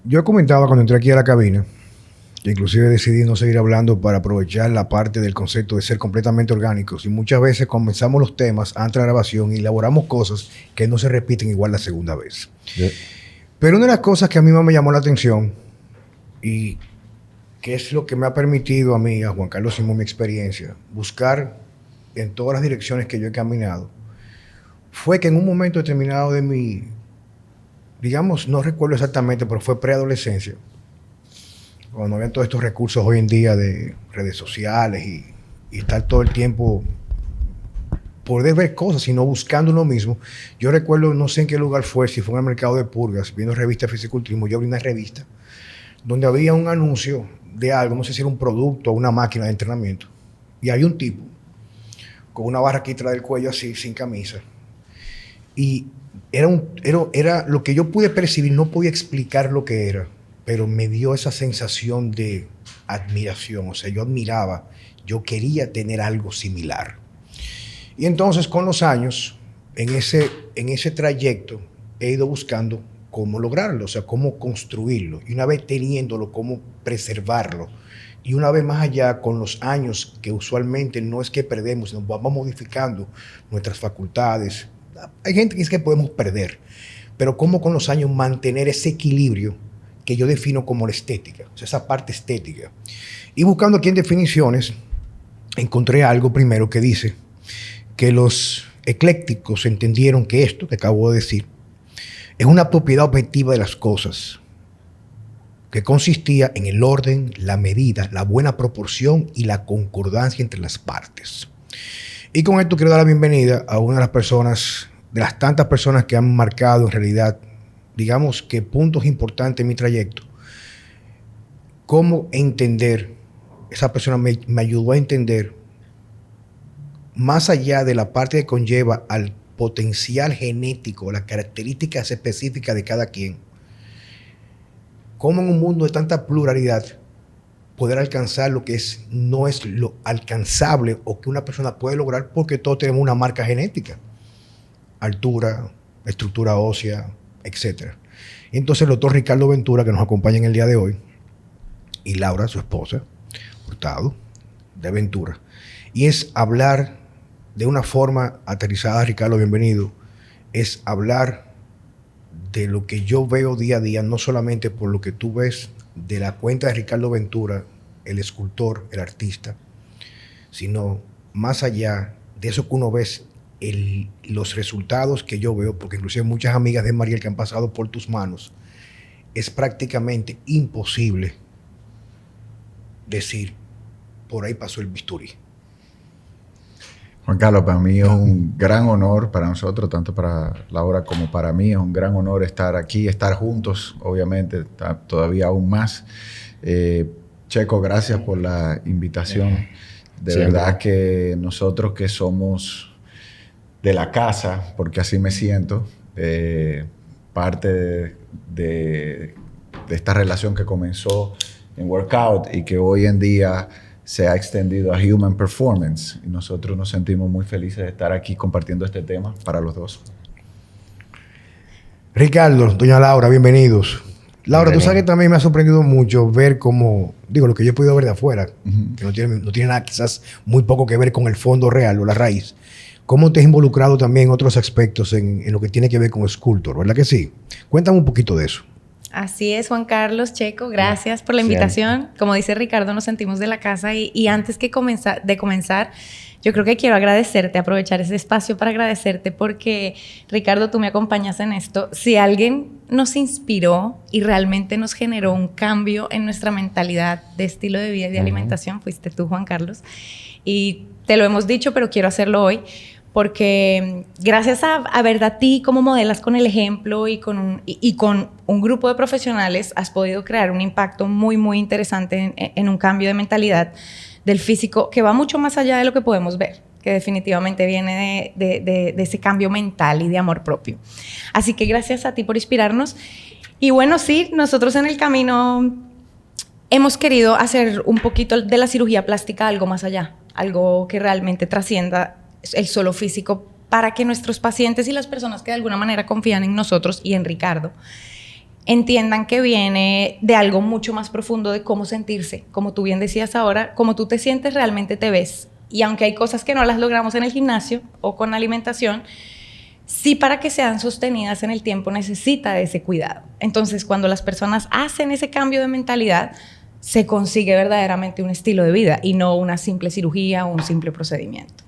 Yo comentaba cuando entré aquí a la cabina, que inclusive decidí no seguir hablando para aprovechar la parte del concepto de ser completamente orgánicos. Y muchas veces comenzamos los temas antes de la grabación y elaboramos cosas que no se repiten igual la segunda vez. Yeah. Pero una de las cosas que a mí más me llamó la atención y que es lo que me ha permitido a mí, a Juan Carlos Simón, mi experiencia, buscar en todas las direcciones que yo he caminado, fue que en un momento determinado de mi, digamos, no recuerdo exactamente, pero fue preadolescencia, cuando no habían todos estos recursos hoy en día de redes sociales y estar todo el tiempo, poder ver cosas, sino buscando uno mismo. Yo recuerdo, no sé en qué lugar fue, si fue en el mercado de purgas, viendo revistas de fisiculturismo, yo abrí una revista donde había un anuncio de algo, no sé si era un producto o una máquina de entrenamiento, y había un tipo con una barra aquí tras del cuello así, sin camisa, y era lo que yo pude percibir, no podía explicar lo que era, pero me dio esa sensación de admiración. O sea, yo admiraba, yo quería tener algo similar. Y entonces con los años, en ese trayecto, he ido buscando cómo lograrlo, o sea, cómo construirlo. Y una vez teniéndolo, cómo preservarlo. Y una vez más allá, con los años, que usualmente no es que perdemos, sino vamos modificando nuestras facultades. Hay gente que dice que podemos perder, pero cómo con los años mantener ese equilibrio que yo defino como la estética, o sea, esa parte estética. Y buscando aquí en definiciones, encontré algo primero que dice que los eclécticos entendieron que esto que acabo de decir es una propiedad objetiva de las cosas, que consistía en el orden, la medida, la buena proporción y la concordancia entre las partes. Y con esto quiero dar la bienvenida a una de las personas, de las tantas personas que han marcado en realidad, digamos que puntos importantes en mi trayecto. Cómo entender, esa persona me ayudó a entender, más allá de la parte que conlleva al potencial genético, las características específicas de cada quien, cómo en un mundo de tanta pluralidad poder alcanzar lo que no es lo alcanzable o que una persona puede lograr, porque todos tenemos una marca genética, altura, estructura ósea, etc. Y entonces el doctor Ricardo Ventura, que nos acompaña en el día de hoy, y Laura, su esposa, Hurtado, de Ventura, y es hablar de una forma aterrizada. Ricardo, bienvenido, es hablar de lo que yo veo día a día, no solamente por lo que tú ves de la cuenta de Ricardo Ventura, el escultor, el artista, sino más allá de eso que uno ve, los resultados que yo veo, porque inclusive muchas amigas de Mariel que han pasado por tus manos, es prácticamente imposible decir, por ahí pasó el bisturí. Juan Carlos, para mí es un gran honor, para nosotros, tanto para Laura como para mí, es un gran honor estar aquí, estar juntos, obviamente, todavía aún más. Checo, gracias por la invitación. De verdad que nosotros que somos de la casa, porque así me siento, parte de esta relación que comenzó en Workout y que hoy en día se ha extendido a Human Performance, y nosotros nos sentimos muy felices de estar aquí compartiendo este tema para los dos. Ricardo, doña Laura, bienvenidos. Laura, tú sabes que también me ha sorprendido mucho ver cómo, digo, lo que yo he podido ver de afuera, que no tiene nada, quizás muy poco que ver con el fondo real o la raíz. ¿Cómo te has involucrado también en otros aspectos en lo que tiene que ver con Sculptor? ¿Verdad que sí? Cuéntame un poquito de eso. Así es, Juan Carlos, Checo, gracias por la invitación. Como dice Ricardo, nos sentimos de la casa y antes de comenzar, yo creo que quiero agradecerte, aprovechar ese espacio para agradecerte porque, Ricardo, tú me acompañas en esto. Si alguien nos inspiró y realmente nos generó un cambio en nuestra mentalidad de estilo de vida y de alimentación, fuiste tú, Juan Carlos. Y te lo hemos dicho, pero quiero hacerlo hoy. Porque gracias a verte a ti como modelas con el ejemplo y con un grupo de profesionales has podido crear un impacto muy, muy interesante en un cambio de mentalidad del físico que va mucho más allá de lo que podemos ver, que definitivamente viene de ese cambio mental y de amor propio. Así que gracias a ti por inspirarnos. Y bueno, sí, nosotros en el camino hemos querido hacer un poquito de la cirugía plástica algo más allá, algo que realmente trascienda el solo físico, para que nuestros pacientes y las personas que de alguna manera confían en nosotros y en Ricardo entiendan que viene de algo mucho más profundo de cómo sentirse. Como tú bien decías ahora, como tú te sientes, realmente te ves. Y aunque hay cosas que no las logramos en el gimnasio o con la alimentación, sí, para que sean sostenidas en el tiempo necesita de ese cuidado. Entonces, cuando las personas hacen ese cambio de mentalidad, se consigue verdaderamente un estilo de vida y no una simple cirugía o un simple procedimiento.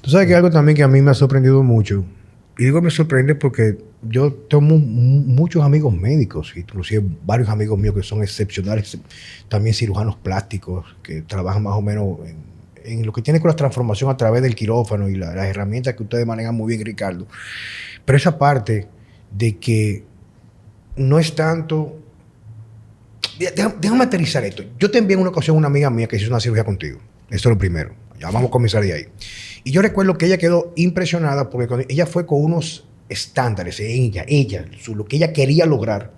Tú sabes que algo también que a mí me ha sorprendido mucho, y digo me sorprende porque yo tengo muchos amigos médicos, inclusive varios amigos míos que son excepcionales, también cirujanos plásticos, que trabajan más o menos en lo que tiene con la transformación a través del quirófano y las herramientas que ustedes manejan muy bien, Ricardo. Pero esa parte de que no es tanto... Déjame aterrizar esto. Yo te envié en una ocasión una amiga mía que hizo una cirugía contigo. Eso es lo primero. Ya vamos a comenzar de ahí. Y yo recuerdo que ella quedó impresionada porque cuando ella fue con unos estándares, lo que ella quería lograr,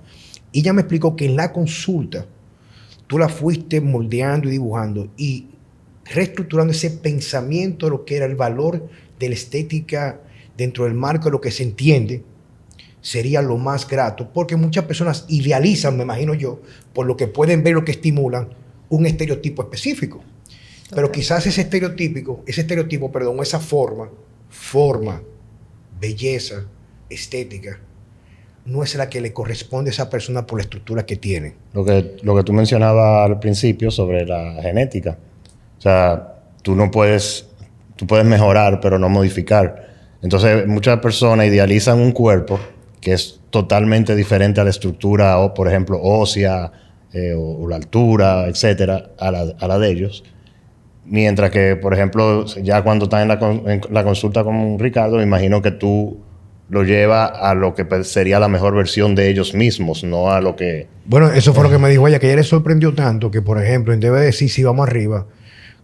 ella me explicó que en la consulta tú la fuiste moldeando y dibujando y reestructurando ese pensamiento de lo que era el valor de la estética dentro del marco de lo que se entiende sería lo más grato, porque muchas personas idealizan, me imagino yo, por lo que pueden ver, lo que estimulan, un estereotipo específico. Okay. Pero quizás ese estereotipo, esa forma, belleza, estética, no es la que le corresponde a esa persona por la estructura que tiene. Lo que tú mencionabas al principio sobre la genética. O sea, tú puedes mejorar, pero no modificar. Entonces, muchas personas idealizan un cuerpo que es totalmente diferente a la estructura, o, por ejemplo, ósea, o la altura, etcétera, a la de ellos. Mientras que, por ejemplo, ya cuando estás en la consulta con Ricardo, me imagino que tú lo llevas a lo que sería la mejor versión de ellos mismos, no a lo que... Bueno, eso fue lo que me dijo ella, que ella le sorprendió tanto que, por ejemplo, en vez de decir si vamos arriba,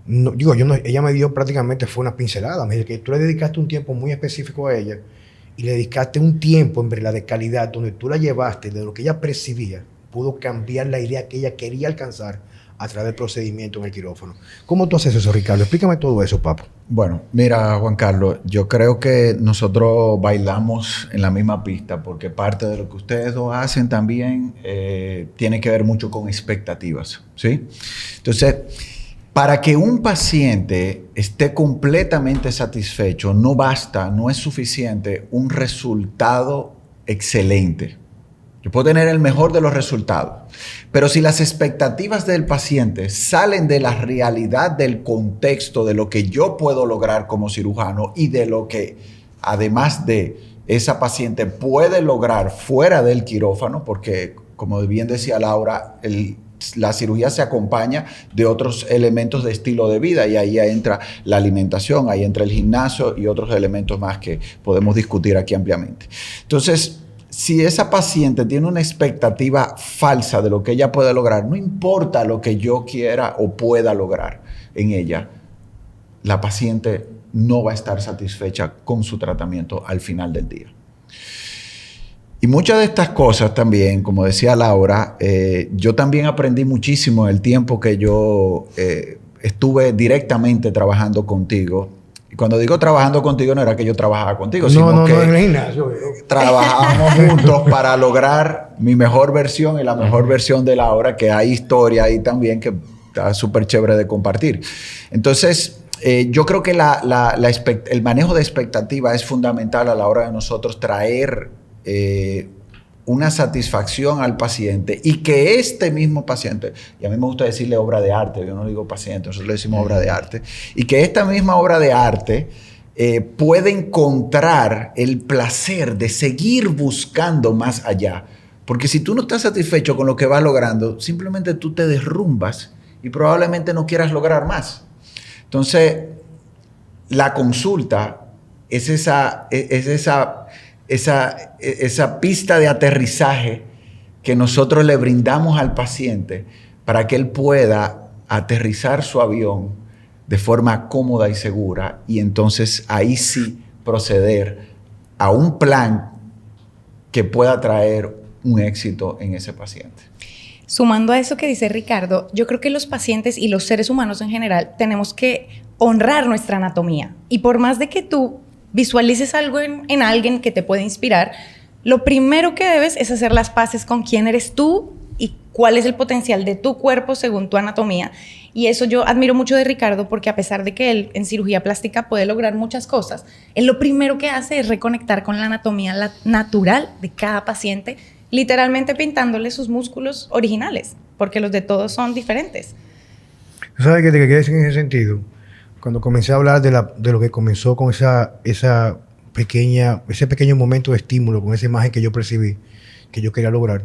ella me dio prácticamente, fue una pincelada. Me dijo que tú le dedicaste un tiempo muy específico a ella y le dedicaste un tiempo, en verdad, de calidad, donde tú la llevaste de lo que ella percibía, pudo cambiar la idea que ella quería alcanzar a través del procedimiento en el quirófano. ¿Cómo tú haces eso, Ricardo? Explícame todo eso, papo. Bueno, mira, Juan Carlos, yo creo que nosotros bailamos en la misma pista porque parte de lo que ustedes dos hacen también tiene que ver mucho con expectativas, ¿sí? Entonces, para que un paciente esté completamente satisfecho, no basta, no es suficiente un resultado excelente. Yo puedo tener el mejor de los resultados, pero si las expectativas del paciente salen de la realidad del contexto de lo que yo puedo lograr como cirujano y de lo que, además de esa paciente, puede lograr fuera del quirófano, porque, como bien decía Laura, la cirugía se acompaña de otros elementos de estilo de vida y ahí entra la alimentación, ahí entra el gimnasio y otros elementos más que podemos discutir aquí ampliamente. Entonces, si esa paciente tiene una expectativa falsa de lo que ella puede lograr, no importa lo que yo quiera o pueda lograr en ella, la paciente no va a estar satisfecha con su tratamiento al final del día. Y muchas de estas cosas también, como decía Laura, yo también aprendí muchísimo en el tiempo que yo estuve directamente trabajando contigo. Y cuando digo trabajando contigo, no era que yo trabajaba contigo, sino que en el gimnasio. Trabajábamos juntos para lograr mi mejor versión y la mejor versión de Laura, que hay historia ahí también que está súper chévere de compartir. Entonces, yo creo que el manejo de expectativa es fundamental a la hora de nosotros traer una satisfacción al paciente y que este mismo paciente, y a mí me gusta decirle obra de arte, yo no digo paciente, nosotros le decimos obra de arte, y que esta misma obra de arte puede encontrar el placer de seguir buscando más allá. Porque si tú no estás satisfecho con lo que vas logrando, simplemente tú te derrumbas y probablemente no quieras lograr más. Entonces, la consulta es esa pista de aterrizaje que nosotros le brindamos al paciente para que él pueda aterrizar su avión de forma cómoda y segura y entonces ahí sí proceder a un plan que pueda traer un éxito en ese paciente. Sumando a eso que dice Ricardo, yo creo que los pacientes y los seres humanos en general tenemos que honrar nuestra anatomía. Y por más de que tú visualices algo en alguien que te puede inspirar, lo primero que debes es hacer las paces con quién eres tú y cuál es el potencial de tu cuerpo según tu anatomía. Y eso yo admiro mucho de Ricardo, porque a pesar de que él en cirugía plástica puede lograr muchas cosas, él lo primero que hace es reconectar con la anatomía natural de cada paciente, literalmente pintándole sus músculos originales, porque los de todos son diferentes. ¿Tú sabes qué te quieres decir en ese sentido? Cuando comencé a hablar de lo que comenzó con ese pequeño momento de estímulo, con esa imagen que yo percibí, que yo quería lograr,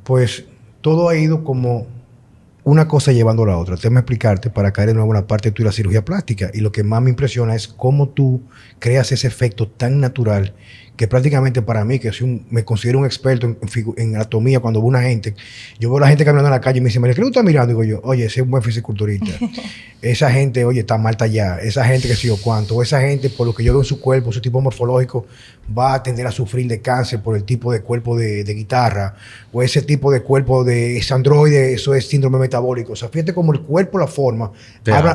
pues todo ha ido como una cosa llevando a la otra. Déjame explicarte para caer de nuevo en la parte de la cirugía plástica. Y lo que más me impresiona es cómo tú creas ese efecto tan natural que prácticamente para mí, que me considero un experto en anatomía, cuando veo una gente, yo veo a la gente caminando en la calle y me dice, María, ¿qué tú estás mirando? Digo yo, oye, ese es un buen fisiculturista. Esa gente, oye, está mal tallada. Esa gente que sé yo cuánto. O esa gente, por lo que yo veo en su cuerpo, su tipo morfológico, va a tender a sufrir de cáncer por el tipo de cuerpo de guitarra. O ese tipo de cuerpo de androide, eso es síndrome metabólico. O sea, fíjate cómo el cuerpo, la forma,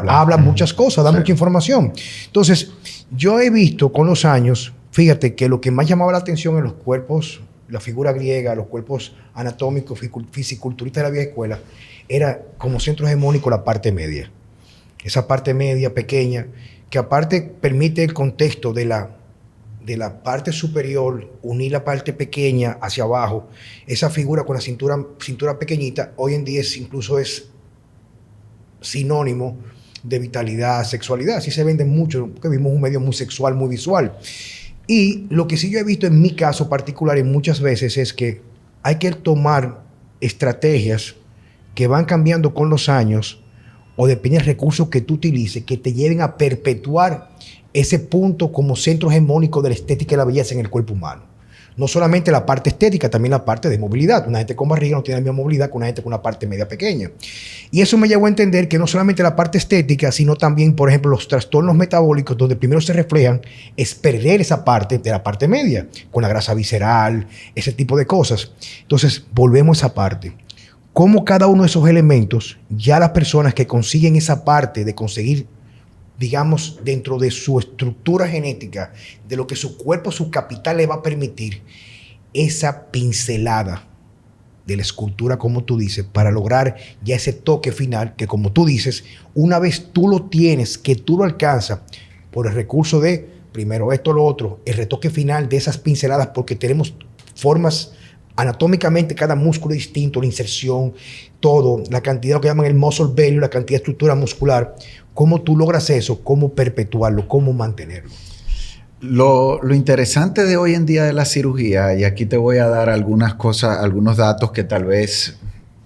habla muchas cosas, da mucha información. Entonces, yo he visto con los años, fíjate que lo que más llamaba la atención en los cuerpos, la figura griega, los cuerpos anatómicos, fisiculturistas de la vieja escuela, era como centro hegemónico la parte media. Esa parte media pequeña, que aparte permite el contexto de la parte superior, unir la parte pequeña hacia abajo. Esa figura con la cintura pequeñita, hoy en día incluso es sinónimo de vitalidad, sexualidad. Así se vende mucho, porque vimos un medio muy sexual, muy visual. Y lo que sí yo he visto en mi caso particular y muchas veces es que hay que tomar estrategias que van cambiando con los años o depende del recurso que tú utilices, que te lleven a perpetuar ese punto como centro hegemónico de la estética y la belleza en el cuerpo humano. No solamente la parte estética, también la parte de movilidad. Una gente con barriga no tiene la misma movilidad que una gente con una parte media pequeña. Y eso me llevó a entender que no solamente la parte estética, sino también, por ejemplo, los trastornos metabólicos, donde primero se reflejan, es perder esa parte de la parte media, con la grasa visceral, ese tipo de cosas. Entonces, volvemos a esa parte. Cómo cada uno de esos elementos, ya las personas que consiguen esa parte de conseguir, digamos, dentro de su estructura genética, de lo que su cuerpo, su capital le va a permitir, esa pincelada de la escultura, como tú dices, para lograr ya ese toque final, que como tú dices, una vez tú lo tienes, que tú lo alcanzas, por el recurso de, primero esto, lo otro, el retoque final de esas pinceladas, porque tenemos formas anatómicamente, cada músculo es distinto, la inserción, todo, la cantidad, lo que llaman el muscle value, la cantidad de estructura muscular. ¿Cómo tú logras eso? ¿Cómo perpetuarlo? ¿Cómo mantenerlo? Lo interesante de hoy en día de la cirugía, y aquí te voy a dar algunas cosas, algunos datos que tal vez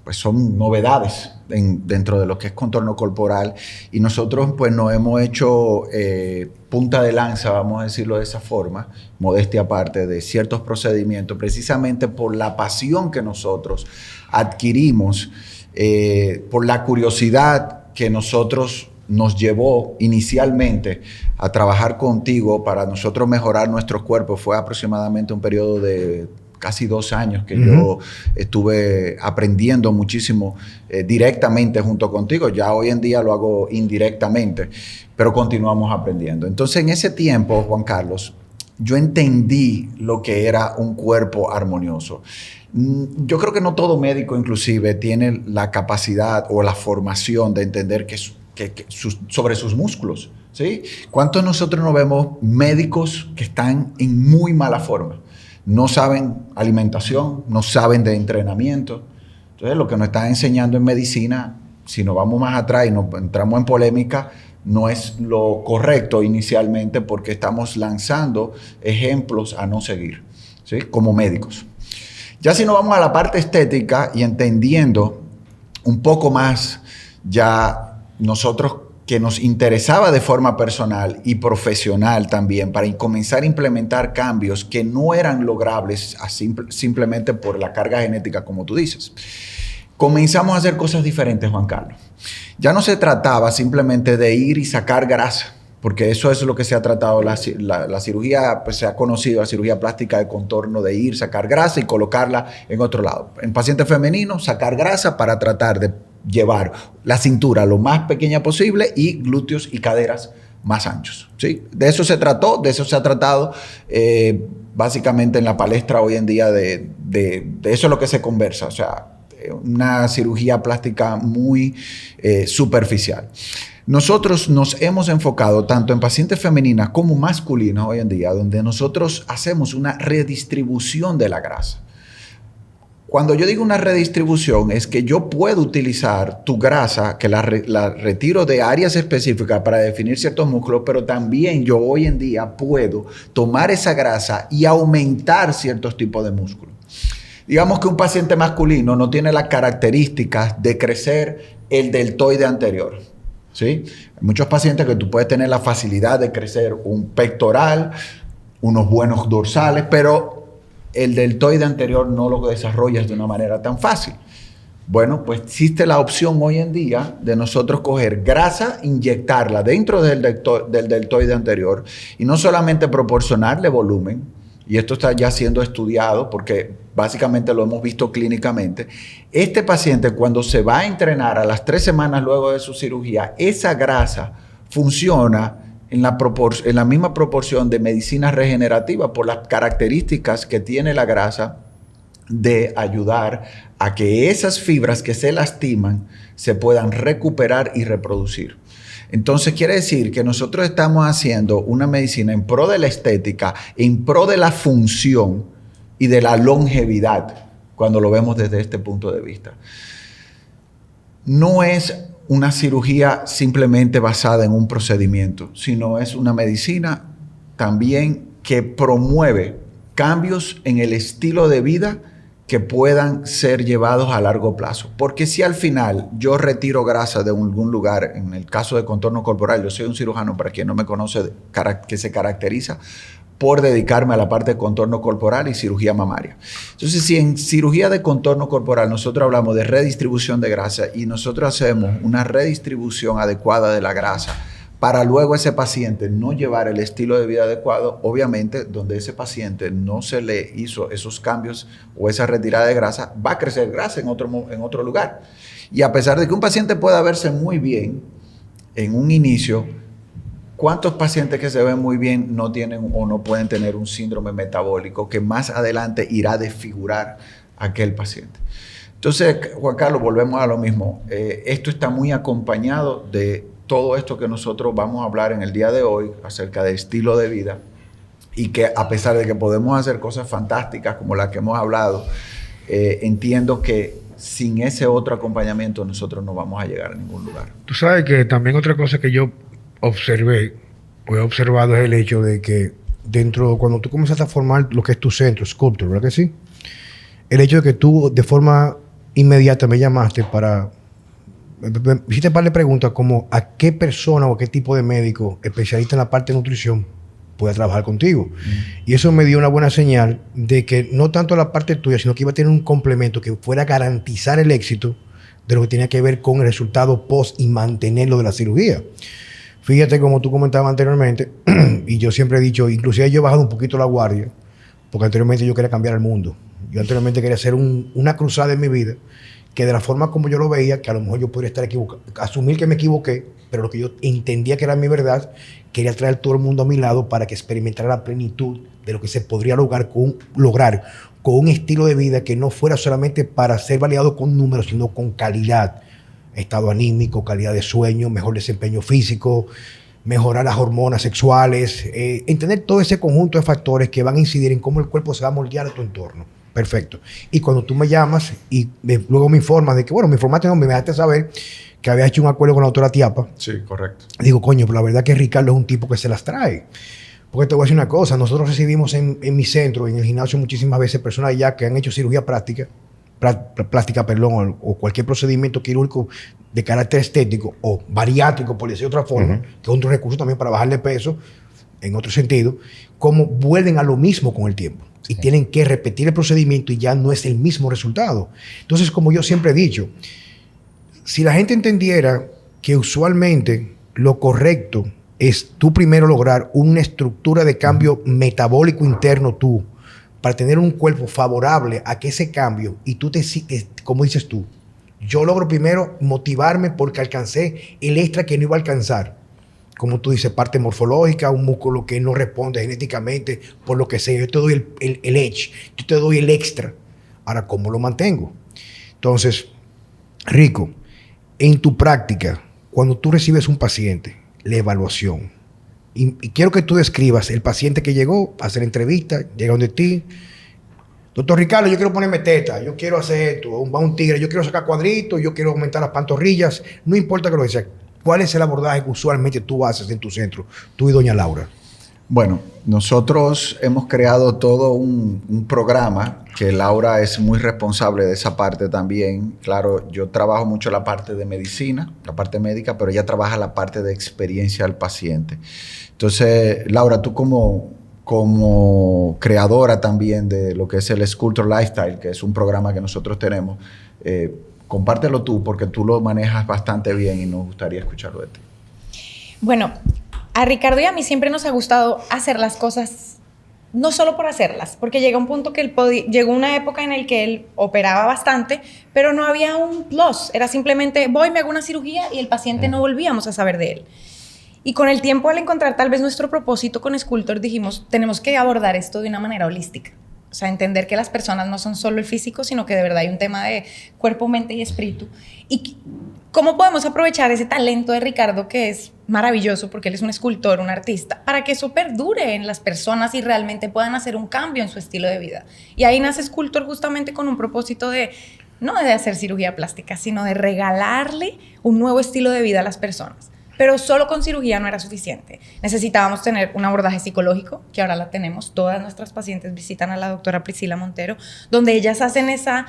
pues son novedades dentro de lo que es contorno corporal, y nosotros pues nos hemos hecho punta de lanza, vamos a decirlo de esa forma, modestia aparte, de ciertos procedimientos, precisamente por la pasión que nosotros adquirimos, por la curiosidad que nosotros nos llevó inicialmente a trabajar contigo para nosotros mejorar nuestros cuerpos. Fue aproximadamente un periodo de casi 2 años que yo estuve aprendiendo muchísimo directamente junto contigo. Ya hoy en día lo hago indirectamente, pero continuamos aprendiendo. Entonces, en ese tiempo, Juan Carlos, yo entendí lo que era un cuerpo armonioso. Yo creo que no todo médico inclusive tiene la capacidad o la formación de entender sobre sus músculos, ¿sí? ¿Cuántos de nosotros nos vemos médicos que están en muy mala forma? No saben alimentación, no saben de entrenamiento. Entonces, lo que nos están enseñando en medicina, si nos vamos más atrás y nos entramos en polémica, no es lo correcto inicialmente, porque estamos lanzando ejemplos a no seguir, ¿sí? Como médicos. Ya si nos vamos a la parte estética y entendiendo un poco más ya nosotros que nos interesaba de forma personal y profesional también para comenzar a implementar cambios que no eran logrables simplemente por la carga genética, como tú dices. Comenzamos a hacer cosas diferentes, Juan Carlos. Ya no se trataba simplemente de ir y sacar grasa, porque eso es lo que se ha tratado, la cirugía, pues se ha conocido la cirugía plástica de contorno, de ir, sacar grasa y colocarla en otro lado. En pacientes femeninos, sacar grasa para tratar de llevar la cintura lo más pequeña posible y glúteos y caderas más anchos. ¿Sí? De eso se trató, de eso se ha tratado básicamente en la palestra hoy en día, de eso es lo que se conversa, o sea, una cirugía plástica muy superficial. Nosotros nos hemos enfocado tanto en pacientes femeninas como masculinas hoy en día, donde nosotros hacemos una redistribución de la grasa. Cuando yo digo una redistribución, es que yo puedo utilizar tu grasa, que la retiro de áreas específicas para definir ciertos músculos, pero también yo hoy en día puedo tomar esa grasa y aumentar ciertos tipos de músculos. Digamos que un paciente masculino no tiene las características de crecer el deltoide anterior. ¿Sí? Hay muchos pacientes que tú puedes tener la facilidad de crecer un pectoral, unos buenos dorsales, pero el deltoide anterior no lo desarrollas de una manera tan fácil. Bueno, pues existe la opción hoy en día de nosotros coger grasa, inyectarla dentro del deltoide anterior y no solamente proporcionarle volumen, y esto está ya siendo estudiado porque básicamente lo hemos visto clínicamente. Este paciente, cuando se va a entrenar a las 3 semanas luego de su cirugía, esa grasa funciona en la misma proporción de medicina regenerativa por las características que tiene la grasa de ayudar a que esas fibras que se lastiman se puedan recuperar y reproducir. Entonces quiere decir que nosotros estamos haciendo una medicina en pro de la estética, en pro de la función y de la longevidad, cuando lo vemos desde este punto de vista. No es una cirugía simplemente basada en un procedimiento, sino es una medicina también que promueve cambios en el estilo de vida que puedan ser llevados a largo plazo. Porque si al final yo retiro grasa de algún lugar, en el caso de contorno corporal, yo soy un cirujano, para quien no me conoce, que se caracteriza por dedicarme a la parte de contorno corporal y cirugía mamaria. Entonces, si en cirugía de contorno corporal nosotros hablamos de redistribución de grasa y nosotros hacemos una redistribución adecuada de la grasa para luego ese paciente no llevar el estilo de vida adecuado, obviamente donde ese paciente no se le hizo esos cambios o esa retirada de grasa, va a crecer grasa en otro lugar. Y a pesar de que un paciente pueda verse muy bien en un inicio, ¿cuántos pacientes que se ven muy bien no tienen o no pueden tener un síndrome metabólico que más adelante irá a desfigurar a aquel paciente? Entonces, Juan Carlos, volvemos a lo mismo. Esto está muy acompañado de todo esto que nosotros vamos a hablar en el día de hoy acerca de estilo de vida, y que a pesar de que podemos hacer cosas fantásticas como las que hemos hablado, entiendo que sin ese otro acompañamiento nosotros no vamos a llegar a ningún lugar. Tú sabes que también otra cosa que yo observé, o he observado, es el hecho de que cuando tú comienzas a formar lo que es tu centro, Sculpture, ¿verdad que sí? El hecho de que tú de forma inmediata me llamaste para... hiciste un par de preguntas como a qué persona o a qué tipo de médico especialista en la parte de nutrición puede trabajar contigo. Y eso me dio una buena señal de que no tanto la parte tuya, sino que iba a tener un complemento que fuera a garantizar el éxito de lo que tenía que ver con el resultado post y mantenerlo de la cirugía. Fíjate, como tú comentabas anteriormente, y yo siempre he dicho, inclusive yo he bajado un poquito la guardia, porque anteriormente yo quería cambiar el mundo. Yo anteriormente quería hacer una cruzada en mi vida, que de la forma como yo lo veía, que a lo mejor yo podría estar equivocado, asumir que me equivoqué, pero lo que yo entendía que era mi verdad, quería traer todo el mundo a mi lado para que experimentara la plenitud de lo que se podría lograr con un estilo de vida que no fuera solamente para ser validado con números, sino con calidad, estado anímico, calidad de sueño, mejor desempeño físico, mejorar las hormonas sexuales, entender todo ese conjunto de factores que van a incidir en cómo el cuerpo se va a moldear a tu entorno. Perfecto. Y cuando tú me llamas y luego me informas de que, bueno, me informaste, no, me dejaste saber que habías hecho un acuerdo con la doctora Tiapa. Sí, correcto. Digo, coño, pero la verdad que Ricardo es un tipo que se las trae. Porque te voy a decir una cosa, nosotros recibimos en mi centro, en el gimnasio, muchísimas veces personas ya que han hecho cirugía plástica, o cualquier procedimiento quirúrgico de carácter estético o bariátrico, por decir de otra forma, que es otro recurso también para bajarle peso, en otro sentido, como vuelven a lo mismo con el tiempo. Y tienen que repetir el procedimiento y ya no es el mismo resultado. Entonces, como yo siempre he dicho, si la gente entendiera que usualmente lo correcto es tú primero lograr una estructura de cambio metabólico interno tú, para tener un cuerpo favorable a que ese cambio, y tú como dices tú, yo logro primero motivarme porque alcancé el extra que no iba a alcanzar. como tú dices, parte morfológica, un músculo que no responde genéticamente, por lo que sea. Yo te doy el edge, yo te doy el extra. Ahora, ¿cómo lo mantengo? Entonces, Rico, en tu práctica, cuando tú recibes un paciente, la evaluación, y quiero que tú describas el paciente que llegó a hacer entrevista, llega donde ti. Doctor Ricardo, yo quiero ponerme teta, yo quiero hacer esto, va un tigre, yo quiero sacar cuadritos, yo quiero aumentar las pantorrillas. No importa que lo sea. ¿Cuál es el abordaje que usualmente tú haces en tu centro, tú y doña Laura? Bueno, nosotros hemos creado todo un programa que Laura es muy responsable de esa parte también. Claro, yo trabajo mucho la parte de medicina, la parte médica, pero ella trabaja la parte de experiencia del paciente. Entonces, Laura, tú como creadora también de lo que es el Sculptor Lifestyle, que es un programa que nosotros tenemos, compártelo tú porque tú lo manejas bastante bien y nos gustaría escucharlo de ti. Bueno, a Ricardo y a mí siempre nos ha gustado hacer las cosas no solo por hacerlas, porque llega un punto que llegó una época en la que él operaba bastante, pero no había un plus, era simplemente voy, me hago una cirugía y el paciente no volvíamos a saber de él. Y con el tiempo, al encontrar tal vez nuestro propósito con Sculptor, dijimos, tenemos que abordar esto de una manera holística. O sea, entender que las personas no son solo el físico, sino que de verdad hay un tema de cuerpo, mente y espíritu. Y cómo podemos aprovechar ese talento de Ricardo, que es maravilloso, porque él es un escultor, un artista, para que eso perdure en las personas y realmente puedan hacer un cambio en su estilo de vida. Y ahí nace Sculptor justamente con un propósito de, no de hacer cirugía plástica, sino de regalarle un nuevo estilo de vida a las personas. Pero solo con cirugía no era suficiente. Necesitábamos tener un abordaje psicológico, que ahora la tenemos. Todas nuestras pacientes visitan a la doctora Priscila Montero, donde ellas hacen esa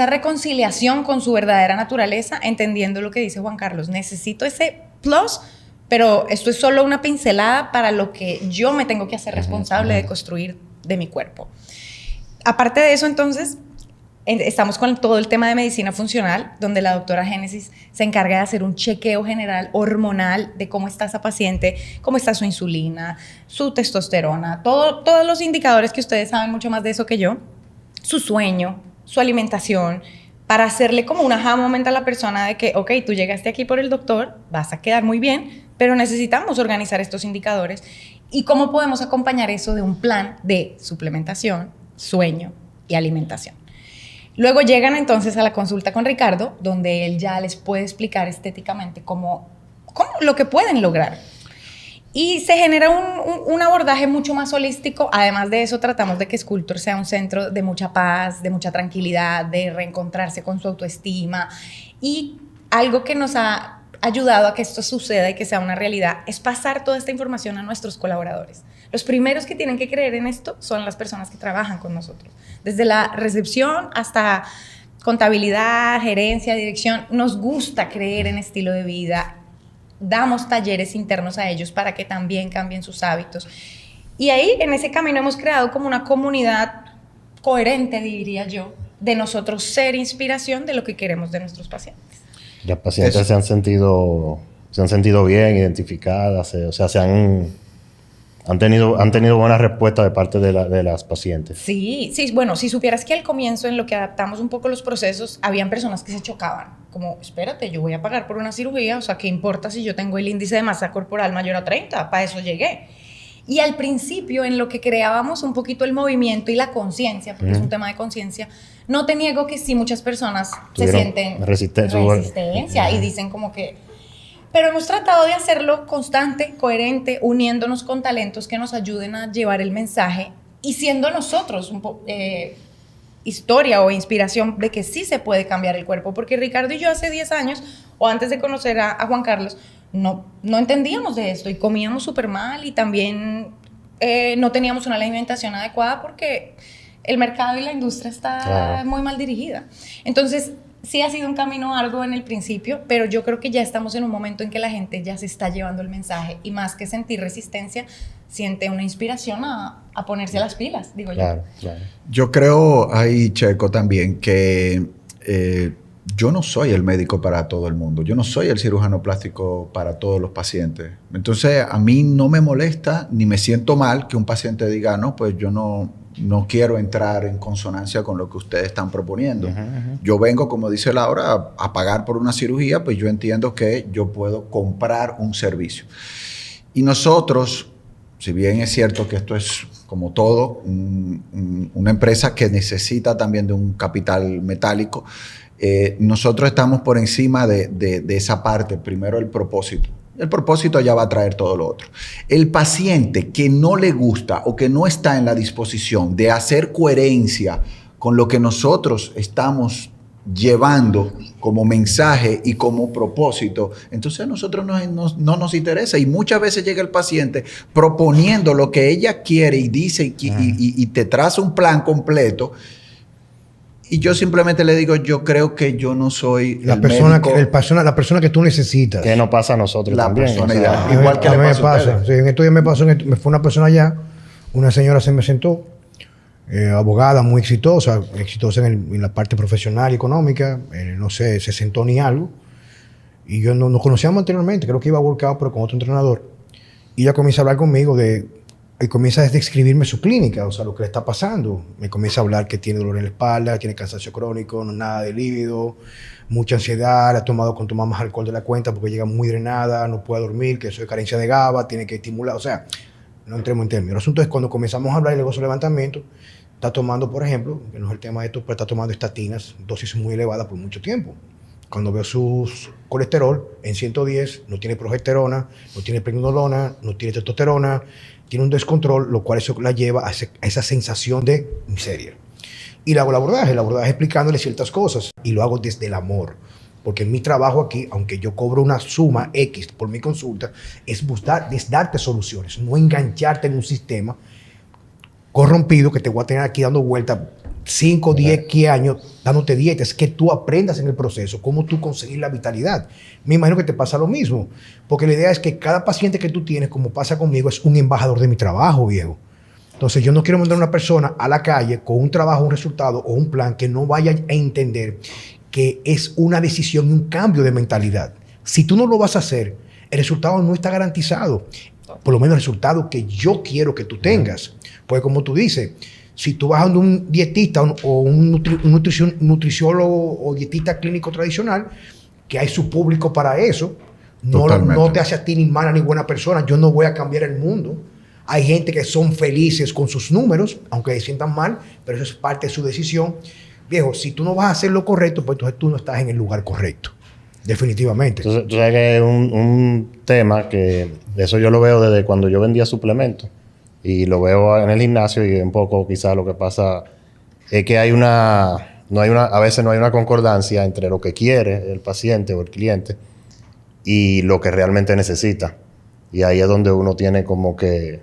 reconciliación con su verdadera naturaleza, entendiendo lo que dice Juan Carlos. Necesito ese plus, pero esto es solo una pincelada para lo que yo me tengo que hacer responsable de construir de mi cuerpo. Aparte de eso, entonces, estamos con todo el tema de medicina funcional, donde la doctora Génesis se encarga de hacer un chequeo general hormonal de cómo está esa paciente, cómo está su insulina, su testosterona, todos los indicadores que ustedes saben mucho más de eso que yo, su sueño, su alimentación, para hacerle como un aha moment a la persona de que, ok, tú llegaste aquí por el doctor, vas a quedar muy bien, pero necesitamos organizar estos indicadores y cómo podemos acompañar eso de un plan de suplementación, sueño y alimentación. Luego llegan entonces a la consulta con Ricardo, donde él ya les puede explicar estéticamente cómo lo que pueden lograr. Y se genera un abordaje mucho más holístico. Además de eso, tratamos de que Sculptor sea un centro de mucha paz, de mucha tranquilidad, de reencontrarse con su autoestima. Y algo que nos ha ayudado a que esto suceda y que sea una realidad es pasar toda esta información a nuestros colaboradores. Los primeros que tienen que creer en esto son las personas que trabajan con nosotros. Desde la recepción hasta contabilidad, gerencia, dirección, nos gusta creer en estilo de vida. Damos talleres internos a ellos para que también cambien sus hábitos. Y ahí, en ese camino, hemos creado como una comunidad coherente, diría yo, de nosotros ser inspiración de lo que queremos de nuestros pacientes. Las pacientes se han sentido bien identificadas, o sea, han tenido buena respuesta de parte de las pacientes. Sí, bueno, si supieras que al comienzo, en lo que adaptamos un poco los procesos, habían personas que se chocaban, como, espérate, yo voy a pagar por una cirugía, o sea, ¿qué importa si yo tengo el índice de masa corporal mayor a 30? Para eso llegué. Y al principio, en lo que creábamos un poquito el movimiento y la conciencia, porque es un tema de conciencia, no te niego que sí, muchas personas se sienten resistencia y dicen como que... Pero hemos tratado de hacerlo constante, coherente, uniéndonos con talentos que nos ayuden a llevar el mensaje y siendo nosotros historia o inspiración de que sí se puede cambiar el cuerpo. Porque Ricardo y yo hace 10 años, o antes de conocer a Juan Carlos, no entendíamos de esto y comíamos súper mal y también no teníamos una alimentación adecuada porque el mercado y la industria está muy mal dirigida. Entonces, sí ha sido un camino largo en el principio, pero yo creo que ya estamos en un momento en que la gente ya se está llevando el mensaje y más que sentir resistencia, siente una inspiración a ponerse las pilas, digo yo. Claro. Yo creo ahí, Checo, también que yo no soy el médico para todo el mundo. Yo no soy el cirujano plástico para todos los pacientes. Entonces, a mí no me molesta ni me siento mal que un paciente diga, no, pues yo no no quiero entrar en consonancia con lo que ustedes están proponiendo. Yo vengo, como dice Laura, a pagar por una cirugía, pues yo entiendo que yo puedo comprar un servicio. Y nosotros, si bien es cierto que esto es como todo, una empresa que necesita también de un capital metálico, nosotros estamos por encima de esa parte. Primero, el propósito. El propósito ya va a traer todo lo otro. El paciente que no le gusta o que no está en la disposición de hacer coherencia con lo que nosotros estamos llevando como mensaje y como propósito, entonces a nosotros no nos interesa. Y muchas veces llega el paciente proponiendo lo que ella quiere y dice y te traza un plan completo. Y yo simplemente le digo, yo creo que yo no soy la persona que tú necesitas. Que nos pasa a nosotros también. Persona o sea, ideal. Igual que a mí le me pasa a pasa. ustedes. Sí, en estos días me pasó, me fue una persona allá, una señora se me sentó, abogada muy exitosa en la parte profesional y económica, no sé, se sentó ni algo. Y yo no nos conocíamos anteriormente, creo que iba a workout, pero con otro entrenador. Y ella comienza a hablar conmigo y comienza a describirme su clínica, o sea, lo que le está pasando. Me comienza a hablar que tiene dolor en la espalda, tiene cansancio crónico, no nada de líbido, mucha ansiedad, le ha tomado más alcohol de la cuenta porque llega muy drenada, no puede dormir, que eso es carencia de GABA, tiene que estimular, o sea, no entremos en términos. El asunto es cuando comenzamos a hablar y luego su levantamiento, está tomando, por ejemplo, que no es el tema de esto, pero está tomando estatinas, dosis muy elevadas por mucho tiempo. Cuando veo su colesterol en 110, no tiene progesterona, no tiene pregnenolona, no tiene testosterona, tiene un descontrol, lo cual eso la lleva a esa sensación de miseria. Y le hago el abordaje explicándole ciertas cosas y lo hago desde el amor. Porque mi trabajo aquí, aunque yo cobro una suma X por mi consulta, es darte soluciones, no engancharte en un sistema corrompido que te voy a tener aquí dando vueltas 5, 10, 15 años dándote dietas, que tú aprendas en el proceso cómo tú conseguir la vitalidad. Me imagino que te pasa lo mismo, porque la idea es que cada paciente que tú tienes, como pasa conmigo, es un embajador de mi trabajo, viejo. Entonces yo no quiero mandar a una persona a la calle con un trabajo, un resultado o un plan que no vaya a entender que es una decisión y un cambio de mentalidad. Si tú no lo vas a hacer, el resultado no está garantizado. Por lo menos el resultado que yo quiero que tú tengas. Pues como tú dices, si tú vas a un dietista o un nutriciólogo o dietista clínico tradicional, que hay su público para eso, no te hace a ti ni mala ni buena persona. Yo no voy a cambiar el mundo. Hay gente que son felices con sus números, aunque se sientan mal, pero eso es parte de su decisión. Viejo, si tú no vas a hacer lo correcto, pues entonces tú no estás en el lugar correcto. Definitivamente. Entonces, tú sabes que es un tema que eso yo lo veo desde cuando yo vendía suplementos. Y lo veo en el gimnasio y un poco quizás lo que pasa es que a veces no hay una concordancia entre lo que quiere el paciente o el cliente y lo que realmente necesita. Y ahí es donde uno tiene como que...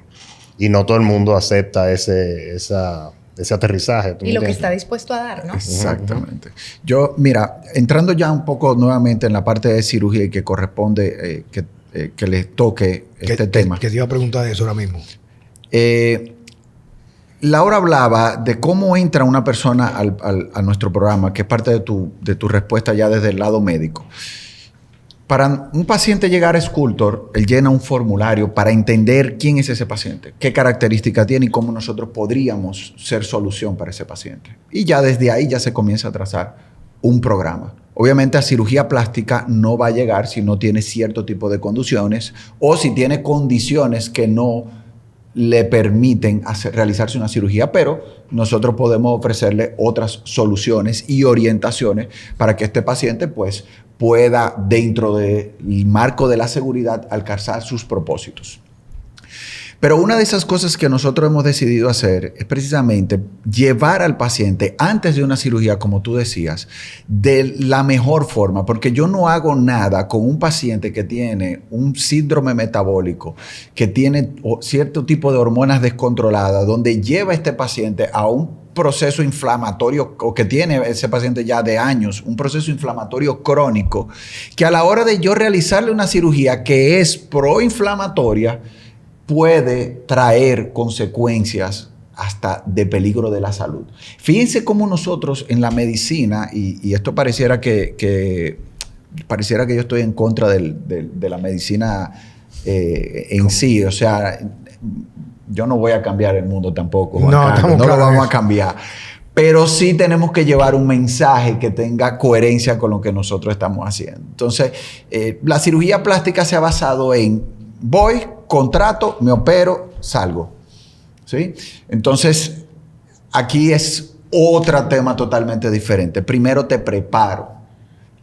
Y no todo el mundo acepta ese aterrizaje. Y lo que está dispuesto a dar, ¿no? Exactamente. Yo, mira, entrando ya un poco nuevamente en la parte de cirugía y que corresponde que les toque este tema. Que te iba a preguntar de eso ahora mismo. Laura hablaba de cómo entra una persona a nuestro programa, que es parte de tu respuesta ya desde el lado médico. Para un paciente llegar a Sculptor, él llena un formulario para entender quién es ese paciente, qué características tiene y cómo nosotros podríamos ser solución para ese paciente. Y ya desde ahí ya se comienza a trazar un programa. Obviamente a cirugía plástica no va a llegar si no tiene cierto tipo de condiciones o si tiene condiciones que no le permiten realizarse una cirugía, pero nosotros podemos ofrecerle otras soluciones y orientaciones para que este paciente pues, pueda, dentro del marco de la seguridad, alcanzar sus propósitos. Pero una de esas cosas que nosotros hemos decidido hacer es precisamente llevar al paciente antes de una cirugía, como tú decías, de la mejor forma, porque yo no hago nada con un paciente que tiene un síndrome metabólico, que tiene cierto tipo de hormonas descontroladas, donde lleva a este paciente a un proceso inflamatorio, o que tiene ese paciente ya de años, un proceso inflamatorio crónico, que a la hora de yo realizarle una cirugía que es proinflamatoria, puede traer consecuencias hasta de peligro de la salud. Fíjense cómo nosotros en la medicina, y esto pareciera que yo estoy en contra de la medicina en sí, o sea, yo no voy a cambiar el mundo tampoco, Juan No, Carlos, estamos no lo claros en vamos a eso. cambiar. Pero sí tenemos que llevar un mensaje que tenga coherencia con lo que nosotros estamos haciendo. Entonces, la cirugía plástica se ha basado en voy, contrato, me opero, salgo. ¿Sí? Entonces, aquí es otro tema totalmente diferente. Primero te preparo,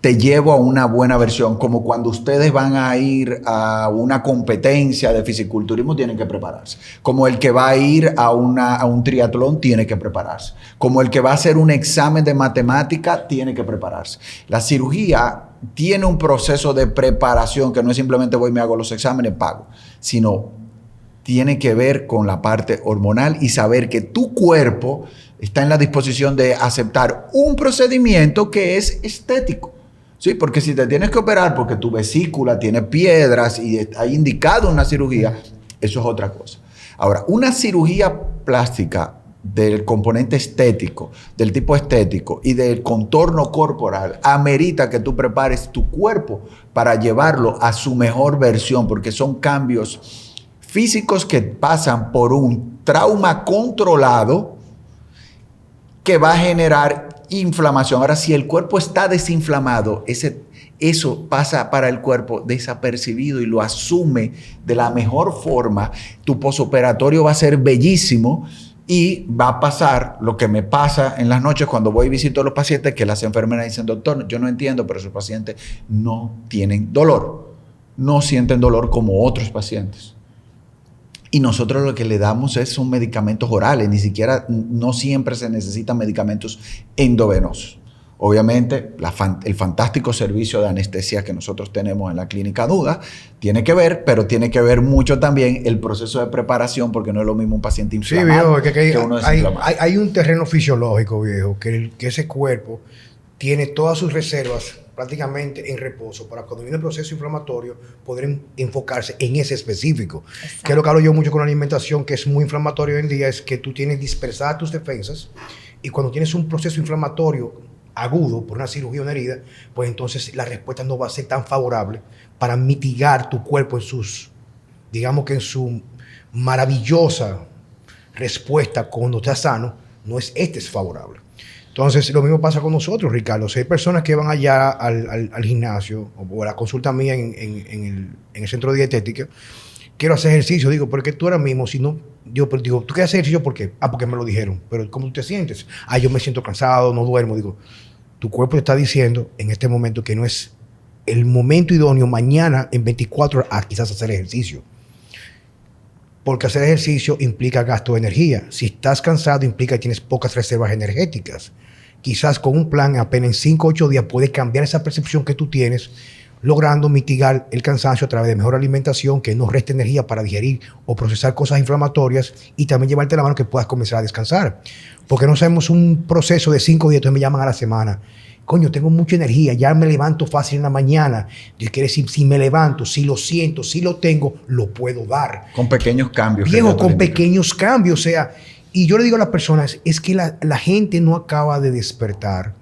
te llevo a una buena versión, como cuando ustedes van a ir a una competencia de fisiculturismo, tienen que prepararse. Como el que va a ir a un triatlón, tiene que prepararse. Como el que va a hacer un examen de matemática, tiene que prepararse. La cirugía tiene un proceso de preparación que no es simplemente voy, me hago los exámenes, pago, sino tiene que ver con la parte hormonal y saber que tu cuerpo está en la disposición de aceptar un procedimiento que es estético. Sí, porque si te tienes que operar porque tu vesícula tiene piedras y está indicado una cirugía, eso es otra cosa. Ahora, una cirugía plástica del componente estético, del tipo estético y del contorno corporal, amerita que tú prepares tu cuerpo para llevarlo a su mejor versión, porque son cambios físicos que pasan por un trauma controlado que va a generar inflamación. Ahora, si el cuerpo está desinflamado, eso pasa para el cuerpo desapercibido y lo asume de la mejor forma. Tu posoperatorio va a ser bellísimo y va a pasar lo que me pasa en las noches cuando voy y visito a los pacientes, que las enfermeras dicen, doctor, yo no entiendo, pero esos pacientes no tienen dolor, no sienten dolor como otros pacientes. Y nosotros lo que le damos son medicamentos orales, no siempre se necesitan medicamentos endovenosos. Obviamente, el fantástico servicio de anestesia que nosotros tenemos en la Clínica Duda tiene que ver, pero tiene que ver mucho también el proceso de preparación, porque no es lo mismo un paciente inflamado que uno desinflamado. hay un terreno fisiológico, viejo, que ese cuerpo tiene todas sus reservas prácticamente en reposo para cuando viene el proceso inflamatorio poder enfocarse en ese específico. Exacto. Que es lo que hablo yo mucho con la alimentación, que es muy inflamatorio hoy en día, es que tú tienes dispersadas tus defensas y cuando tienes un proceso inflamatorio agudo por una cirugía o una herida, pues entonces la respuesta no va a ser tan favorable para mitigar tu cuerpo en sus, digamos que en su maravillosa respuesta cuando estás sano, no es favorable. Entonces, lo mismo pasa con nosotros, Ricardo. Si hay personas que van allá al gimnasio o a la consulta mía en el centro de dietética, quiero hacer ejercicio. Digo, porque tú ahora mismo, si no, digo, ¿tú quieres hacer ejercicio por qué? Porque me lo dijeron. Pero ¿cómo tú te sientes? Yo me siento cansado, no duermo. Digo, tu cuerpo te está diciendo en este momento que no es el momento idóneo mañana en 24 horas quizás hacer ejercicio. Porque hacer ejercicio implica gasto de energía. Si estás cansado, implica que tienes pocas reservas energéticas. Quizás con un plan apenas en 5 o 8 días puedes cambiar esa percepción que tú tienes, logrando mitigar el cansancio a través de mejor alimentación, que no reste energía para digerir o procesar cosas inflamatorias y también llevarte la mano que puedas comenzar a descansar. Porque no hacemos un proceso de 5 días, entonces me llaman a la semana. Coño, tengo mucha energía, ya me levanto fácil en la mañana. Quiere decir, si me levanto, si lo siento, si lo tengo, lo puedo dar. Con pequeños cambios. Viejo, con pequeños cambios. O sea, y yo le digo a las personas, es que la gente no acaba de despertar.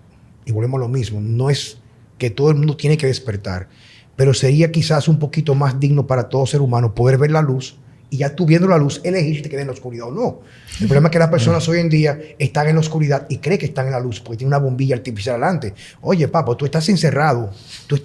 Y volvemos a lo mismo, no es que todo el mundo tiene que despertar, pero sería quizás un poquito más digno para todo ser humano poder ver la luz y ya tú viendo la luz, elegir si te quedas en la oscuridad o no. El problema es que las personas hoy en día están en la oscuridad y creen que están en la luz porque tienen una bombilla artificial adelante. Oye, papá, tú estás encerrado. Sí.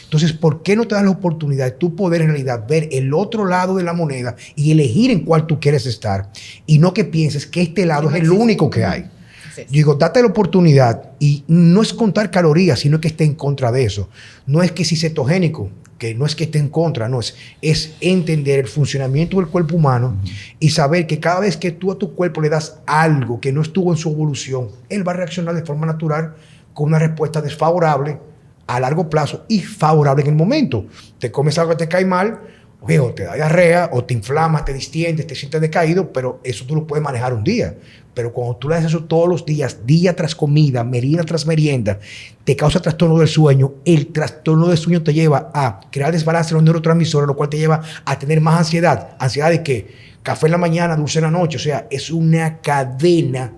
Entonces, ¿por qué no te das la oportunidad de tú poder en realidad ver el otro lado de la moneda y elegir en cuál tú quieres estar? Y no que pienses que este lado es el único que hay. Yo digo, date la oportunidad y no es contar calorías, sino que esté en contra de eso. No es que si cetogénico, que no es que esté en contra, no, es entender el funcionamiento del cuerpo humano y saber que cada vez que tú a tu cuerpo le das algo que no estuvo en su evolución, él va a reaccionar de forma natural con una respuesta desfavorable a largo plazo y favorable en el momento. Te comes algo que te cae mal, o te da diarrea, o te inflamas, te distiendes, te sientes decaído, pero eso tú lo puedes manejar un día. Pero cuando tú le haces eso todos los días, día tras comida, merienda tras merienda, te causa trastorno del sueño. El trastorno del sueño te lleva a crear desbalance en los neurotransmisores, lo cual te lleva a tener más ansiedad. ¿Ansiedad de qué? Café en la mañana, dulce en la noche. O sea, es una cadena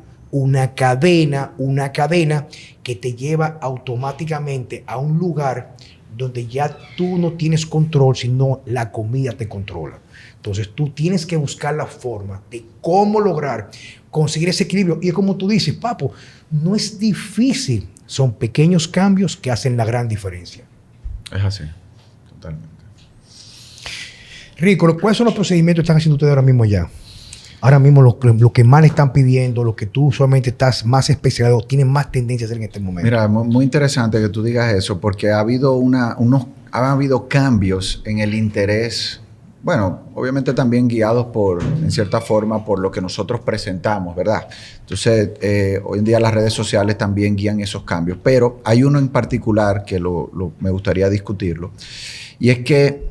que te lleva automáticamente a un lugar donde ya tú no tienes control, sino la comida te controla. Entonces tú tienes que buscar la forma de cómo lograr conseguir ese equilibrio. Y es como tú dices, Papo, no es difícil. Son pequeños cambios que hacen la gran diferencia. Es así, totalmente. Rico, ¿cuáles son los procedimientos que están haciendo ustedes ahora mismo ya? Ahora mismo lo que más le están pidiendo, lo que tú usualmente estás más especializado, tienes más tendencia a hacer en este momento. Mira, muy interesante que tú digas eso, porque ha habido cambios en el interés, bueno, obviamente también guiados en cierta forma, por lo que nosotros presentamos, ¿verdad? Entonces, hoy en día las redes sociales también guían esos cambios, pero hay uno en particular que me gustaría discutirlo, y es que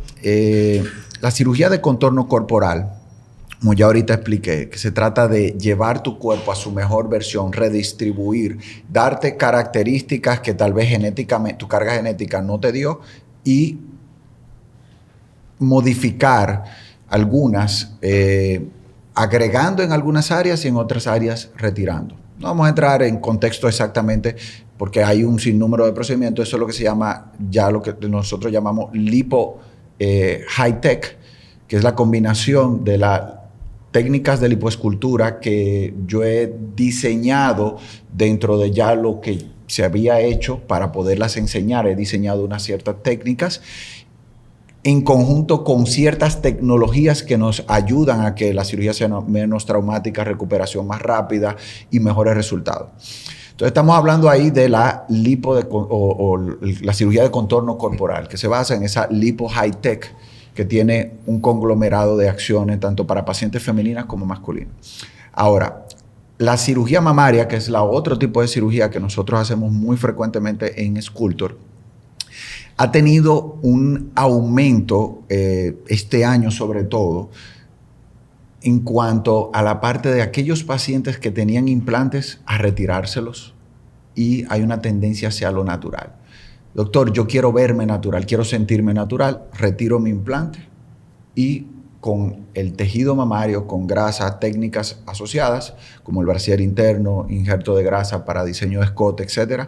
la cirugía de contorno corporal, como ya ahorita expliqué, que se trata de llevar tu cuerpo a su mejor versión, redistribuir, darte características que tal vez genéticamente, tu carga genética no te dio, y modificar algunas, agregando en algunas áreas y en otras áreas retirando. No vamos a entrar en contexto exactamente porque hay un sinnúmero de procedimientos. Eso es lo que se llama, ya lo que nosotros llamamos lipo high tech, que es la combinación de las técnicas de lipoescultura que yo he diseñado dentro de ya lo que se había hecho para poderlas enseñar. He diseñado unas ciertas técnicas en conjunto con ciertas tecnologías que nos ayudan a que la cirugía sea menos traumática, recuperación más rápida y mejores resultados. Entonces estamos hablando ahí de la la cirugía de contorno corporal, que se basa en esa lipo high tech, que tiene un conglomerado de acciones tanto para pacientes femeninas como masculinas. Ahora, la cirugía mamaria, que es la otro tipo de cirugía que nosotros hacemos muy frecuentemente en Sculptor, ha tenido un aumento este año sobre todo en cuanto a la parte de aquellos pacientes que tenían implantes a retirárselos, y hay una tendencia hacia lo natural. Doctor, yo quiero verme natural, quiero sentirme natural, retiro mi implante y con el tejido mamario, con grasa, técnicas asociadas, como el brasier interno, injerto de grasa para diseño de escote, etc.,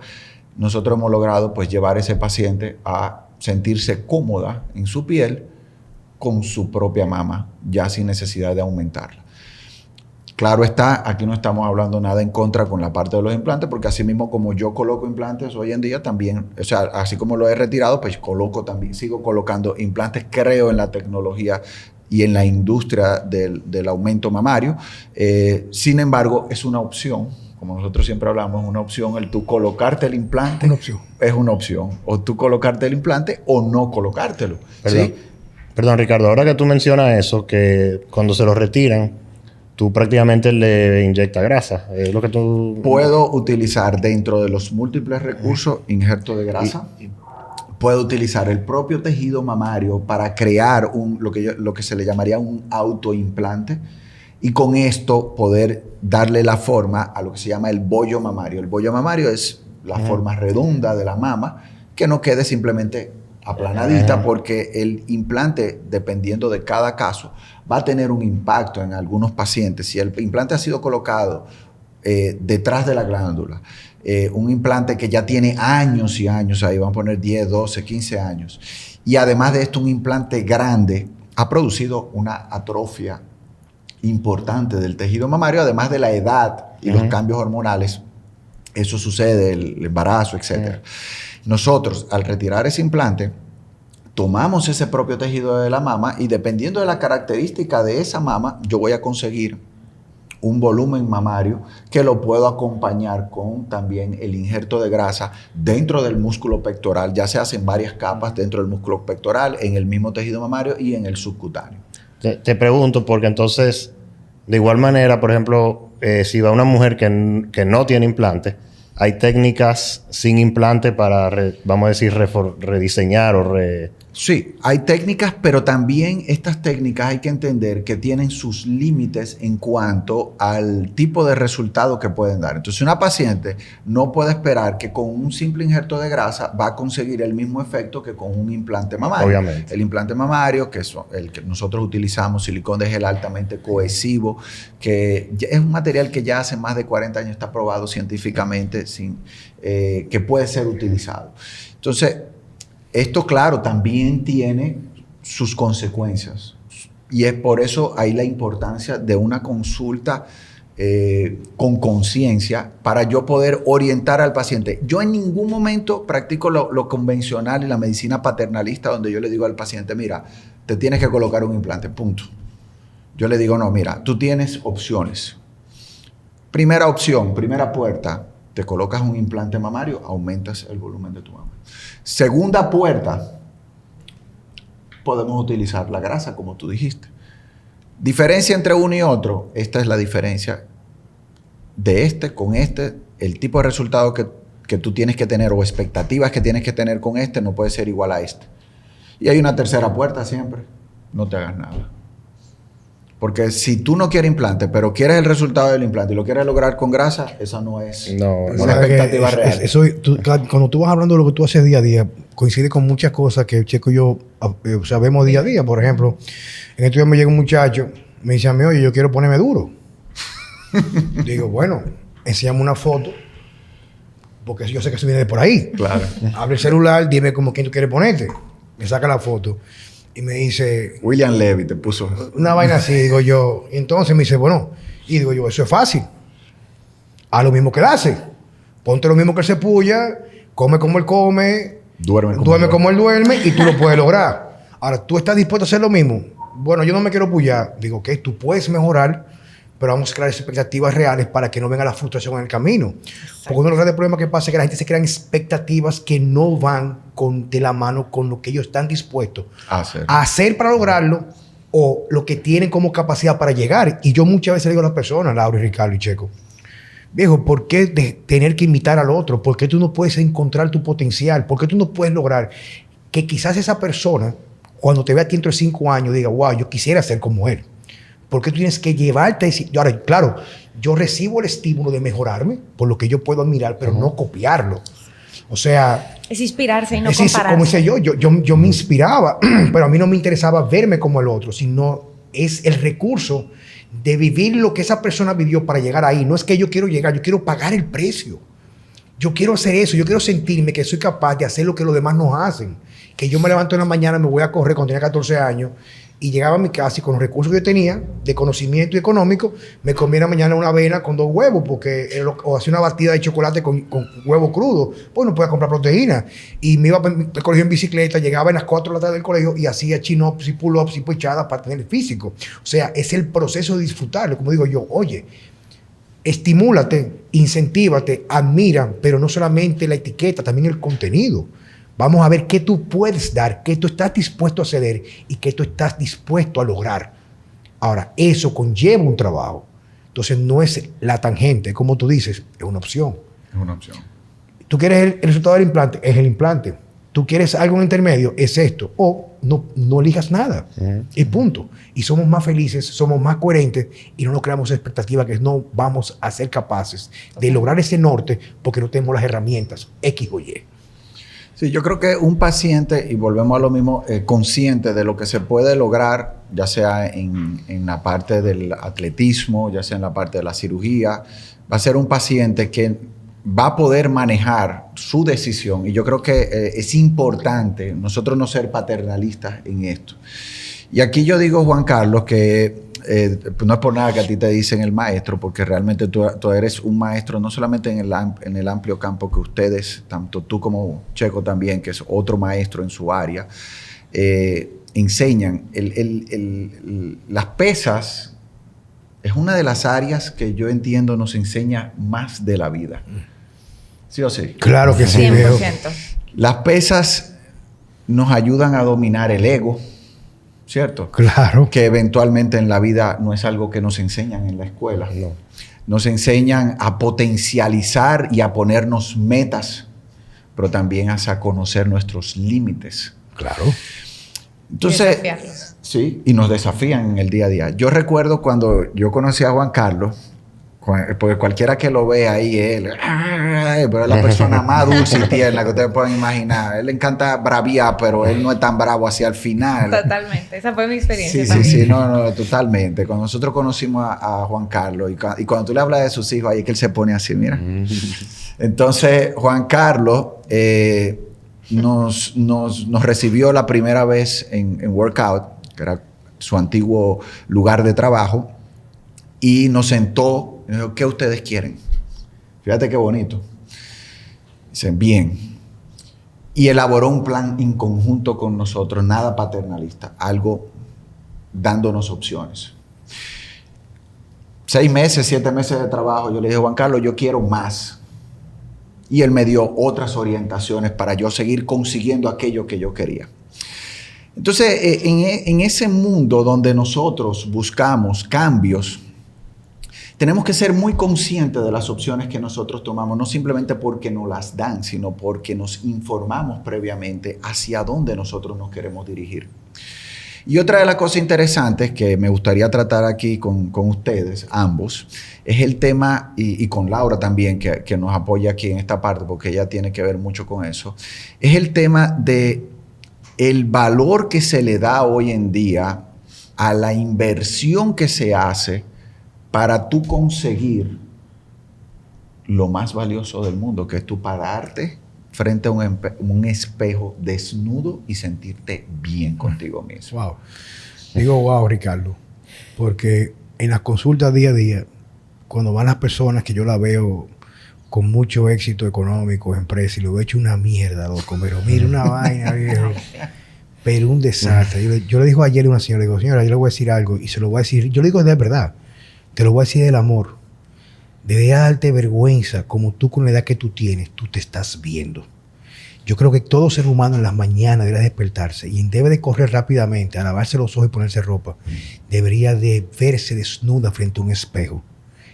nosotros hemos logrado pues llevar a ese paciente a sentirse cómoda en su piel con su propia mama, ya sin necesidad de aumentarla. Claro está, aquí no estamos hablando nada en contra con la parte de los implantes, porque así mismo como yo coloco implantes hoy en día también, o sea, así como lo he retirado, pues sigo colocando implantes. Creo en la tecnología y en la industria del aumento mamario. Sin embargo, es una opción, como nosotros siempre hablamos, es una opción el tú colocarte el implante. Una opción. Es una opción. O tú colocarte el implante o no colocártelo. ¿Sí? Perdón, Ricardo, ahora que tú mencionas eso, que cuando se lo retiran, tú prácticamente le inyectas grasa. Es lo que tú... Puedo utilizar dentro de los múltiples recursos injerto de grasa. Puedo utilizar el propio tejido mamario para crear lo que se le llamaría un autoimplante, y con esto poder darle la forma a lo que se llama el bollo mamario. El bollo mamario es la forma redonda de la mama, que no quede simplemente aplanadita, porque el implante, dependiendo de cada caso, va a tener un impacto en algunos pacientes. Si el implante ha sido colocado detrás de la glándula, un implante que ya tiene años y años, ahí van a poner 10, 12, 15 años, y además de esto un implante grande, ha producido una atrofia importante del tejido mamario, además de la edad y los cambios hormonales. Eso sucede, el embarazo, etc. Nosotros, al retirar ese implante, tomamos ese propio tejido de la mama y dependiendo de la característica de esa mama, yo voy a conseguir un volumen mamario que lo puedo acompañar con también el injerto de grasa dentro del músculo pectoral. Ya se hacen varias capas dentro del músculo pectoral, en el mismo tejido mamario y en el subcutáneo. Te pregunto, porque entonces, de igual manera, por ejemplo, si va una mujer que no tiene implante, hay técnicas sin implante para, vamos a decir, rediseñar o Sí, hay técnicas, pero también estas técnicas hay que entender que tienen sus límites en cuanto al tipo de resultado que pueden dar. Entonces, una paciente no puede esperar que con un simple injerto de grasa va a conseguir el mismo efecto que con un implante mamario. Obviamente. El implante mamario, que es el que nosotros utilizamos, silicón de gel altamente cohesivo, que es un material que ya hace más de 40 años está probado científicamente, que puede ser utilizado. Entonces, esto, claro, también tiene sus consecuencias. Y es por eso ahí la importancia de una consulta con conciencia para yo poder orientar al paciente. Yo en ningún momento practico lo convencional y la medicina paternalista donde yo le digo al paciente, mira, te tienes que colocar un implante, punto. Yo le digo, no, mira, tú tienes opciones. Primera opción, primera puerta, te colocas un implante mamario, aumentas el volumen de tu mama. Segunda puerta, podemos utilizar la grasa, como tú dijiste. Diferencia entre uno y otro, esta es la diferencia de este con este, el tipo de resultado que tú tienes que tener o expectativas que tienes que tener con este no puede ser igual a este. Y hay una tercera puerta siempre, no te hagas nada. Porque si tú no quieres implante, pero quieres el resultado del implante y lo quieres lograr con grasa, esa no es una expectativa real. Cuando tú vas hablando de lo que tú haces día a día, coincide con muchas cosas que Checo y yo sabemos día a día. Por ejemplo, en estos días me llega un muchacho, me dice a mí, oye, yo quiero ponerme duro. Digo, bueno, enséñame una foto, porque yo sé que eso viene de por ahí. Claro. Abre el celular, dime como quién tú quieres ponerte. Me saca la foto y me dice... William Levy te puso... Una vaina así, digo yo. Y entonces me dice, bueno, y digo yo, eso es fácil. Haz lo mismo que él hace. Ponte lo mismo que él se puya, come como él come, duerme como él duerme y tú lo puedes lograr. Ahora, ¿tú estás dispuesto a hacer lo mismo? Bueno, yo no me quiero puyar. Digo, ok, tú puedes mejorar, pero vamos a crear expectativas reales para que no venga la frustración en el camino. Exacto. Porque uno de los grandes problemas que pasa es que la gente se crean expectativas que no van de la mano con lo que ellos están dispuestos a hacer para lograrlo o lo que tienen como capacidad para llegar. Y yo muchas veces le digo a las personas, Laura, Ricardo y Checo, viejo, ¿por qué tener que imitar al otro? ¿Por qué tú no puedes encontrar tu potencial? ¿Por qué tú no puedes lograr que quizás esa persona, cuando te vea a ti dentro de 5 años, diga, wow, yo quisiera ser como él? ¿Por qué tú tienes que llevarte a decir? Ahora, claro, yo recibo el estímulo de mejorarme por lo que yo puedo admirar, pero no copiarlo. O sea... Es inspirarse y no compararse. Como dice yo me inspiraba, pero a mí no me interesaba verme como el otro, sino es el recurso de vivir lo que esa persona vivió para llegar ahí. No es que yo quiero llegar, yo quiero pagar el precio. Yo quiero hacer eso, yo quiero sentirme que soy capaz de hacer lo que los demás no hacen. Que yo me levanto en la mañana, me voy a correr cuando tenía 14 años y llegaba a mi casa y con los recursos que yo tenía de conocimiento y económico, me comía en la mañana una avena con 2 huevos o hacía una batida de chocolate con huevo crudo, pues no podía comprar proteína. Y me iba al colegio en bicicleta, llegaba a las 4 de la tarde del colegio y hacía chin-ups y pull-ups y puchadas para tener el físico. O sea, es el proceso de disfrutarlo. Como digo yo, oye, estimúlate, incentívate, admira, pero no solamente la etiqueta, también el contenido. Vamos a ver qué tú puedes dar, qué tú estás dispuesto a ceder y qué tú estás dispuesto a lograr. Ahora, eso conlleva un trabajo. Entonces, no es la tangente, como tú dices, es una opción. Es una opción. ¿Tú quieres el resultado del implante? Es el implante. ¿Tú quieres algo en intermedio? Es esto. O no elijas nada. Y punto. Y somos más felices, somos más coherentes y no nos creamos expectativas que no vamos a ser capaces de lograr ese norte porque no tenemos las herramientas X o Y. Sí, yo creo que un paciente, y volvemos a lo mismo, consciente de lo que se puede lograr, ya sea en la parte del atletismo, ya sea en la parte de la cirugía, va a ser un paciente que va a poder manejar su decisión. Y yo creo que es importante nosotros no ser paternalistas en esto. Y aquí yo digo, Juan Carlos, que no es por nada que a ti te dicen el maestro, porque realmente tú eres un maestro no solamente en el amplio campo que ustedes, tanto tú como Checo también, que es otro maestro en su área, enseñan. Las pesas es una de las áreas que yo entiendo nos enseña más de la vida. ¿Sí o sí? Claro que sí. 100%. Las pesas nos ayudan a dominar el ego, ¿cierto? Claro. Que eventualmente en la vida no es algo que nos enseñan en la escuela. No. Nos enseñan a potencializar y a ponernos metas, pero también a conocer nuestros límites. Claro. Entonces, desafiarlos. Sí, y nos desafían en el día a día. Yo recuerdo cuando yo conocí a Juan Carlos, porque cualquiera que lo vea ahí, él, pero es la persona más dulce y tierna que ustedes pueden imaginar. A él le encanta braviar, pero él no es tan bravo hacia el final. Totalmente. Esa fue mi experiencia Sí, también. sí, no, totalmente. Cuando nosotros conocimos a Juan Carlos y cuando tú le hablas de sus hijos, ahí es que él se pone así, mira. Entonces, Juan Carlos nos recibió la primera vez en Workout, que era su antiguo lugar de trabajo y nos sentó y dijo, ¿qué ustedes quieren? Fíjate qué bonito. Dicen, bien. Y elaboró un plan en conjunto con nosotros, nada paternalista, algo dándonos opciones. 6 meses, 7 meses de trabajo, yo le dije, Juan Carlos, yo quiero más. Y él me dio otras orientaciones para yo seguir consiguiendo aquello que yo quería. Entonces, en ese mundo donde nosotros buscamos cambios, tenemos que ser muy conscientes de las opciones que nosotros tomamos, no simplemente porque nos las dan, sino porque nos informamos previamente hacia dónde nosotros nos queremos dirigir. Y otra de las cosas interesantes que me gustaría tratar aquí con ustedes, ambos, es el tema, y con Laura también, que nos apoya aquí en esta parte, porque ella tiene que ver mucho con eso, es el tema de el valor que se le da hoy en día a la inversión que se hace para tú conseguir lo más valioso del mundo, que es tú pararte frente a un espejo desnudo y sentirte bien contigo mismo. Wow. Digo wow, Ricardo, porque en las consultas día a día, cuando van las personas que yo la veo con mucho éxito económico, empresa, y lo he hecho una mierda, loco, pero mira, una vaina, viejo, pero un desastre. Yo le digo ayer a una señora, le digo, señora, yo le voy a decir algo, y se lo voy a decir, yo le digo de verdad, te lo voy a decir del amor. Debe darte vergüenza, como tú con la edad que tú tienes, tú te estás viendo. Yo creo que todo ser humano en las mañanas debe despertarse y debe de correr rápidamente, a lavarse los ojos y ponerse ropa. Debería de verse desnuda frente a un espejo.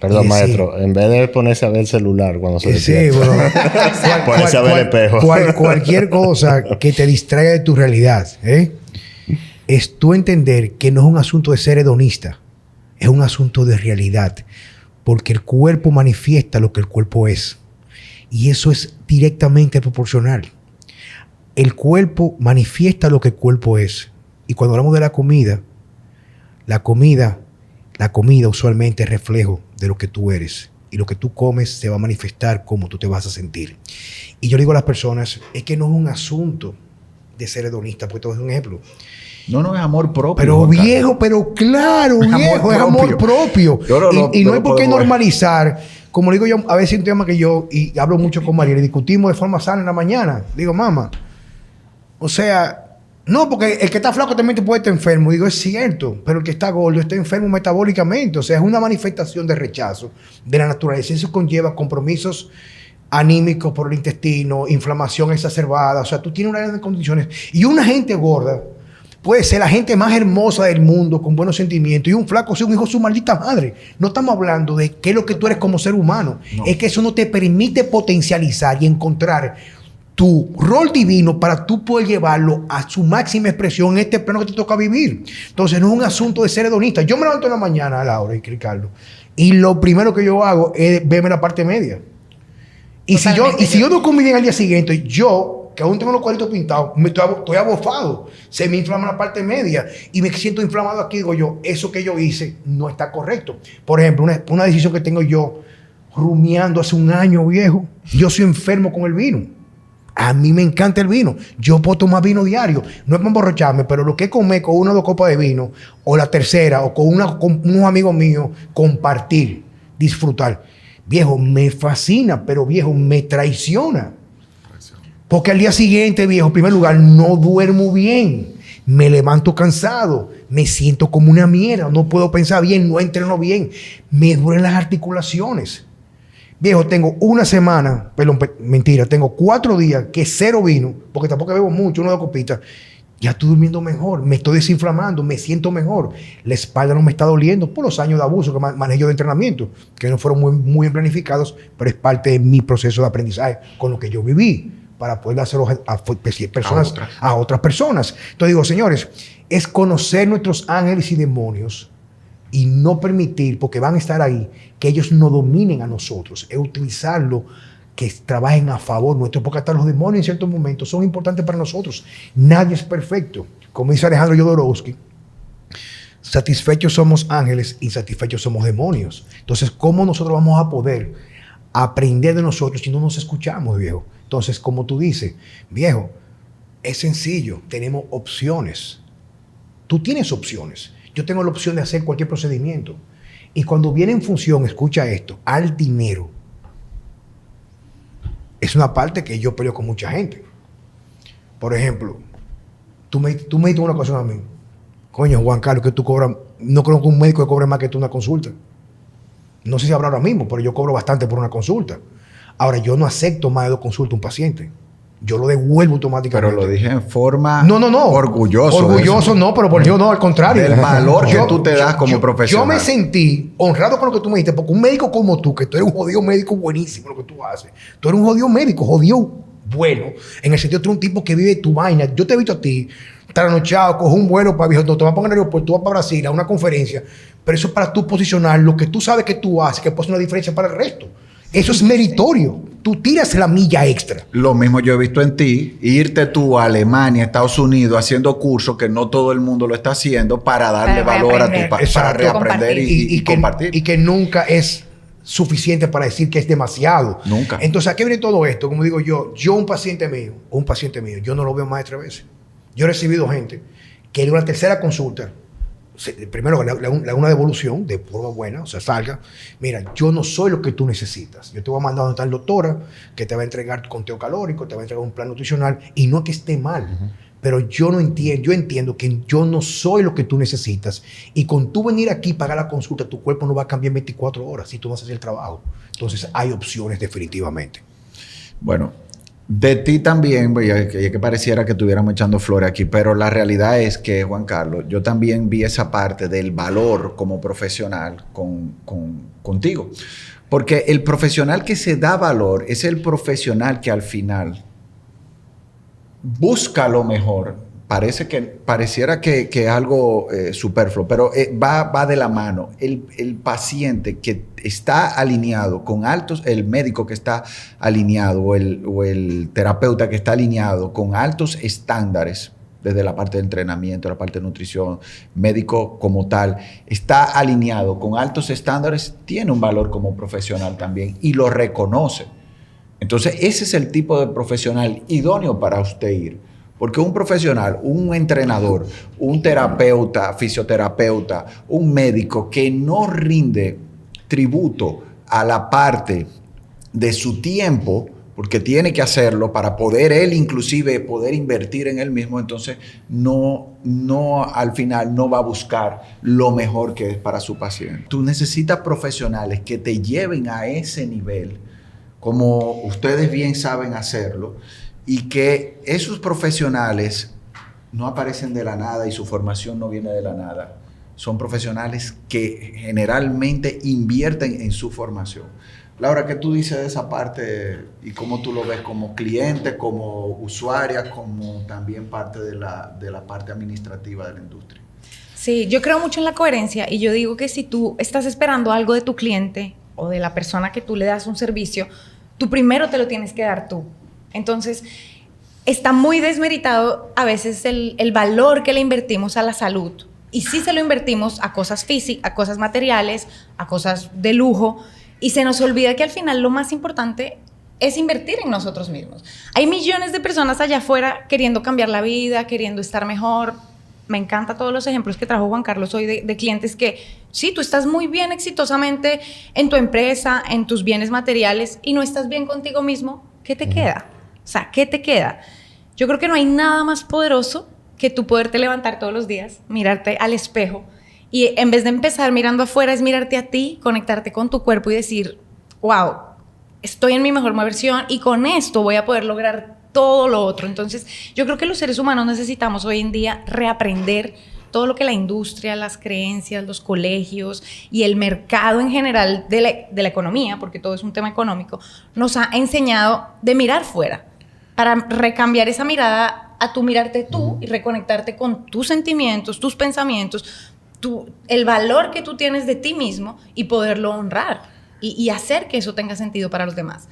Perdón, maestro, en vez de ponerse a ver el celular cuando se despierta. Sí, bueno, ponerse a ver el espejo. Cualquier cosa que te distraiga de tu realidad, es tú entender que no es un asunto de ser hedonista, es un asunto de realidad. Porque el cuerpo manifiesta lo que el cuerpo es. Y eso es directamente proporcional. El cuerpo manifiesta lo que el cuerpo es. Y cuando hablamos de la comida usualmente es reflejo de lo que tú eres. Y lo que tú comes se va a manifestar cómo tú te vas a sentir. Y yo le digo a las personas, es que no es un asunto de ser hedonista. Porque te voy a dar un ejemplo. No es amor propio. Pero viejo, pero claro, viejo, es amor propio. Y no hay por qué normalizar. Como digo yo, a veces un tema que yo, y hablo mucho con María, le discutimos de forma sana en la mañana. Digo, mamá, o sea, no, porque el que está flaco también te puede estar enfermo. Digo, es cierto, pero el que está gordo está enfermo metabólicamente. O sea, es una manifestación de rechazo de la naturaleza. Eso conlleva compromisos anímicos por el intestino, inflamación exacerbada. O sea, tú tienes una serie de condiciones. Y una gente gorda puede ser la gente más hermosa del mundo, con buenos sentimientos, y un flaco sea un hijo de su maldita madre. No estamos hablando de qué es lo que tú eres como ser humano. No. Es que eso no te permite potencializar y encontrar tu rol divino para tú poder llevarlo a su máxima expresión en este plano que te toca vivir. Entonces, no es un asunto de ser hedonista. Yo me levanto en la mañana, Laura y Ricardo, y lo primero que yo hago es verme la parte media. Y si yo no comí bien al día siguiente, yo, que aún tengo los cuadritos pintados, estoy abofado, se me inflama la parte media y me siento inflamado aquí. Digo yo, eso que yo hice no está correcto. Por ejemplo, una decisión que tengo yo rumiando hace un año, viejo. Yo soy enfermo con el vino. A mí me encanta el vino. Yo puedo tomar vino diario. No es para emborracharme, pero lo que comé con 1 o 2 copas de vino, o la tercera, o con unos amigos míos, compartir, disfrutar. Viejo, me fascina, pero viejo, me traiciona. Porque al día siguiente, viejo, en primer lugar, no duermo bien. Me levanto cansado. Me siento como una mierda. No puedo pensar bien, no entreno bien. Me duelen las articulaciones. Viejo, tengo una semana, perdón, mentira, tengo 4 días que 0 vino, porque tampoco bebo mucho, 1 o 2 copitas. Ya estoy durmiendo mejor, me estoy desinflamando, me siento mejor. La espalda no me está doliendo por los años de abuso que manejo de entrenamiento, que no fueron muy bien planificados, pero es parte de mi proceso de aprendizaje con lo que yo viví, para poder hacerlo a otras personas. Entonces digo, señores, es conocer nuestros ángeles y demonios y no permitir, porque van a estar ahí, que ellos no dominen a nosotros. Es utilizarlo, que trabajen a favor nuestro, porque hasta los demonios en ciertos momentos son importantes para nosotros. Nadie es perfecto. Como dice Alejandro Jodorowsky, satisfechos somos ángeles, insatisfechos somos demonios. Entonces, ¿cómo nosotros vamos a poder aprender de nosotros si no nos escuchamos, viejo? Entonces, como tú dices, viejo, es sencillo, tenemos opciones. Tú tienes opciones. yo tengo la opción de hacer cualquier procedimiento. Y cuando viene en función, escucha esto, al dinero, es una parte que yo peleo con mucha gente. Por ejemplo, tú me dices una cosa a mí. Coño, Juan Carlos, que tú cobras... No conozco un médico que cobre más que tú una consulta. No sé si habrá ahora mismo, pero yo cobro bastante por una consulta. Ahora, yo no acepto más de 2 consultas a un paciente. Yo lo devuelvo automáticamente. Pero lo dije en forma no. orgulloso. Orgulloso no, pero por yo no, al contrario. El valor que tú te das como profesional. Yo me sentí honrado con lo que tú me dijiste, porque un médico como tú, que tú eres un jodido médico buenísimo lo que tú haces. Tú eres un jodido médico, jodido bueno. En el sentido, tú eres un tipo que vive tu vaina. Yo te he visto a ti, trasnochado, coge un vuelo para viejo, no te vas a poner en el aeropuerto, tú vas para Brasil a una conferencia, pero eso es para tú posicionar lo que tú sabes que tú haces, que puede ser una diferencia para el resto. Eso es meritorio. Tú tiras la milla extra. Lo mismo yo he visto en ti, irte tú a Alemania, Estados Unidos, haciendo cursos que no todo el mundo lo está haciendo para darle valor a tu para reaprender y compartir. Y que nunca es suficiente para decir que es demasiado. Nunca. Entonces, ¿a qué viene todo esto? Como digo yo, un paciente mío, yo no lo veo más de 3 veces. Yo he recibido gente que en una tercera consulta, primero le hago una devolución de forma buena, o sea, salga, mira, yo no soy lo que tú necesitas. Yo te voy a mandar a una tal doctora que te va a entregar tu conteo calórico, te va a entregar un plan nutricional, y no que esté mal, pero yo entiendo que yo no soy lo que tú necesitas, y con tú venir aquí y pagar la consulta, tu cuerpo no va a cambiar en 24 horas si tú vas a hacer el trabajo. Entonces, hay opciones definitivamente. Bueno, de ti también, que pareciera que estuviéramos echando flores aquí, pero la realidad es que, Juan Carlos, yo también vi esa parte del valor como profesional contigo. Porque el profesional que se da valor es el profesional que al final busca lo mejor. Pareciera que es algo superfluo, pero va de la mano. El paciente que está alineado con altos, el médico que está alineado o el terapeuta que está alineado con altos estándares, desde la parte de entrenamiento, la parte de nutrición, médico como tal, está alineado con altos estándares, tiene un valor como profesional también y lo reconoce. Entonces, ese es el tipo de profesional idóneo para usted ir. Porque un profesional, un entrenador, un terapeuta, fisioterapeuta, un médico que no rinde tributo a la parte de su tiempo, porque tiene que hacerlo para poder él inclusive poder invertir en él mismo, entonces no al final no va a buscar lo mejor que es para su paciente. Tú necesitas profesionales que te lleven a ese nivel, como ustedes bien saben hacerlo, y que esos profesionales no aparecen de la nada y su formación no viene de la nada. Son profesionales que generalmente invierten en su formación. Laura, ¿qué tú dices de esa parte y cómo tú lo ves como cliente, como usuaria, como también parte de la parte administrativa de la industria? Sí, yo creo mucho en la coherencia y yo digo que si tú estás esperando algo de tu cliente o de la persona que tú le das un servicio, tú primero te lo tienes que dar tú. Entonces, está muy desmeritado a veces el valor que le invertimos a la salud. Y sí se lo invertimos a cosas físicas, a cosas materiales, a cosas de lujo. Y se nos olvida que al final lo más importante es invertir en nosotros mismos. Hay millones de personas allá afuera queriendo cambiar la vida, queriendo estar mejor. Me encantan todos los ejemplos que trajo Juan Carlos hoy de clientes que, sí, tú estás muy bien exitosamente en tu empresa, en tus bienes materiales y no estás bien contigo mismo. ¿Qué te queda? O sea, ¿qué te queda? Yo creo que no hay nada más poderoso que tú poderte levantar todos los días, mirarte al espejo y en vez de empezar mirando afuera es mirarte a ti, conectarte con tu cuerpo y decir, wow, estoy en mi mejor versión y con esto voy a poder lograr todo lo otro. Entonces, yo creo que los seres humanos necesitamos hoy en día reaprender todo lo que la industria, las creencias, los colegios y el mercado en general de la economía, porque todo es un tema económico, nos ha enseñado de mirar fuera, para recambiar esa mirada a tú mirarte tú y reconectarte con tus sentimientos, tus pensamientos, el valor que tú tienes de ti mismo y poderlo honrar y hacer que eso tenga sentido para los demás.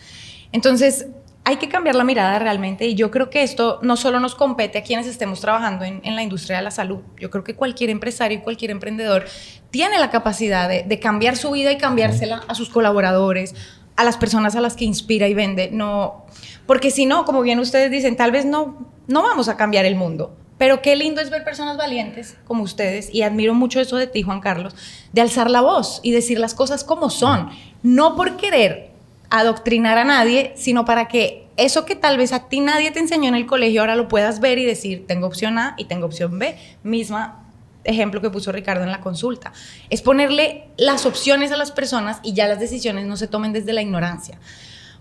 Entonces, hay que cambiar la mirada realmente y yo creo que esto no solo nos compete a quienes estemos trabajando en la industria de la salud. Yo creo que cualquier empresario y cualquier emprendedor tiene la capacidad de cambiar su vida y cambiársela a sus colaboradores, a las personas a las que inspira y vende. No, porque si no, como bien ustedes dicen, tal vez no vamos a cambiar el mundo, Pero qué lindo es ver personas valientes como ustedes, y admiro mucho eso de ti, Juan Carlos, de alzar la voz y decir las cosas como son, no por querer adoctrinar a nadie, sino para que eso que tal vez a ti nadie te enseñó en el colegio, ahora lo puedas ver y decir, tengo opción A y tengo opción B. Misma ejemplo que puso Ricardo en la consulta. Es ponerle las opciones a las personas y ya las decisiones no se tomen desde la ignorancia.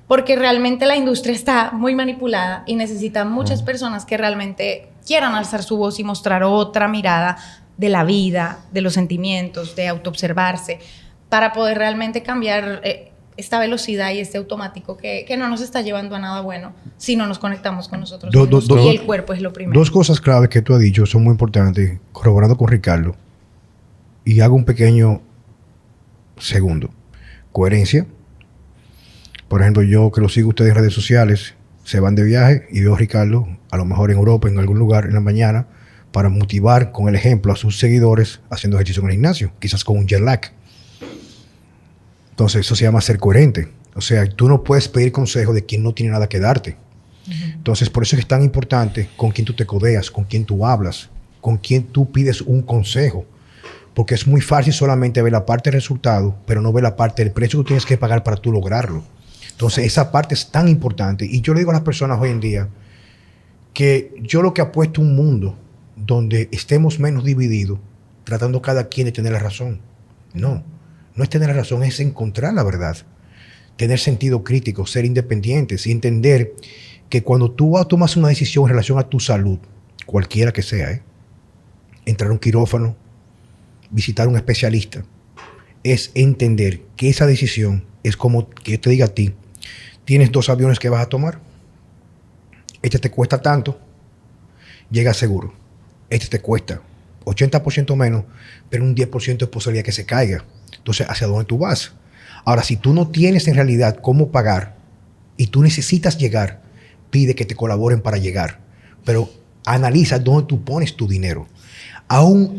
Porque realmente la industria está muy manipulada y necesita muchas personas que realmente quieran alzar su voz y mostrar otra mirada de la vida, de los sentimientos, de autoobservarse, para poder realmente cambiar esta velocidad y este automático que no nos está llevando a nada bueno si no nos conectamos con nosotros mismos. Y el cuerpo es lo primero. Dos cosas claves que tú has dicho son muy importantes, corroborando con Ricardo. Y hago un pequeño segundo. Coherencia. Por ejemplo, yo que lo sigo a ustedes en redes sociales, se van de viaje y veo a Ricardo, a lo mejor en Europa, en algún lugar en la mañana, para motivar con el ejemplo a sus seguidores haciendo ejercicio en el gimnasio, quizás con un jet lag. Entonces, eso se llama ser coherente. O sea, tú no puedes pedir consejo de quien no tiene nada que darte. Entonces, por eso es que es tan importante con quién tú te codeas, con quién tú hablas, con quién tú pides un consejo. Porque es muy fácil solamente ver la parte del resultado, pero no ver la parte del precio que tú tienes que pagar para tú lograrlo. Entonces, esa parte es tan importante. Y yo le digo a las personas hoy en día que yo lo que apuesto a un mundo donde estemos menos divididos, tratando cada quien de tener la razón. No es tener la razón, es encontrar la verdad. Tener sentido crítico, ser independientes y entender que cuando tú tomas una decisión en relación a tu salud, cualquiera que sea, entrar a un quirófano, visitar a un especialista, es entender que esa decisión es como que yo te diga a ti, tienes 2 aviones que vas a tomar, este te cuesta tanto, llega seguro, este te cuesta 80% menos, pero un 10% de posibilidad que se caiga. Entonces, ¿hacia dónde tú vas? Ahora, si tú no tienes en realidad cómo pagar y tú necesitas llegar, pide que te colaboren para llegar, pero analiza dónde tú pones tu dinero. Aún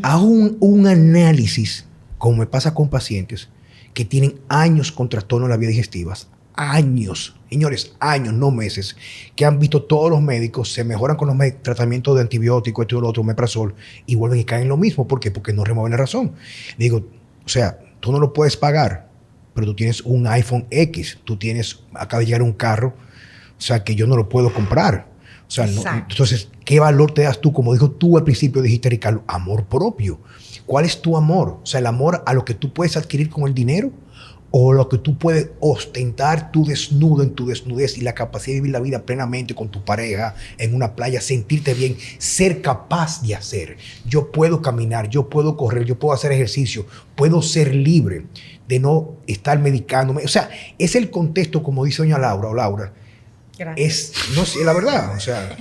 un análisis, como me pasa con pacientes que tienen años con trastornos de las vías digestivas, años, señores, años, no meses, que han visto todos los médicos, se mejoran con los tratamientos de antibióticos, esto y lo otro, omeprazol, y vuelven y caen en lo mismo. ¿Por qué? Porque no remueven la razón. Digo, o sea, tú no lo puedes pagar, pero tú tienes un iPhone X, acaba de llegar un carro, o sea, que yo no lo puedo comprar. O sea, entonces, ¿qué valor te das tú? Como dijo tú al principio, dijiste, Ricardo, amor propio. ¿Cuál es tu amor? O sea, el amor a lo que tú puedes adquirir con el dinero o lo que tú puedes ostentar tu desnudo en tu desnudez y la capacidad de vivir la vida plenamente con tu pareja, en una playa, sentirte bien, ser capaz de hacer. Yo puedo caminar, yo puedo correr, yo puedo hacer ejercicio, puedo ser libre de no estar medicándome. O sea, es el contexto, como dice doña Laura o Laura. Gracias. No sé, la verdad, o sea,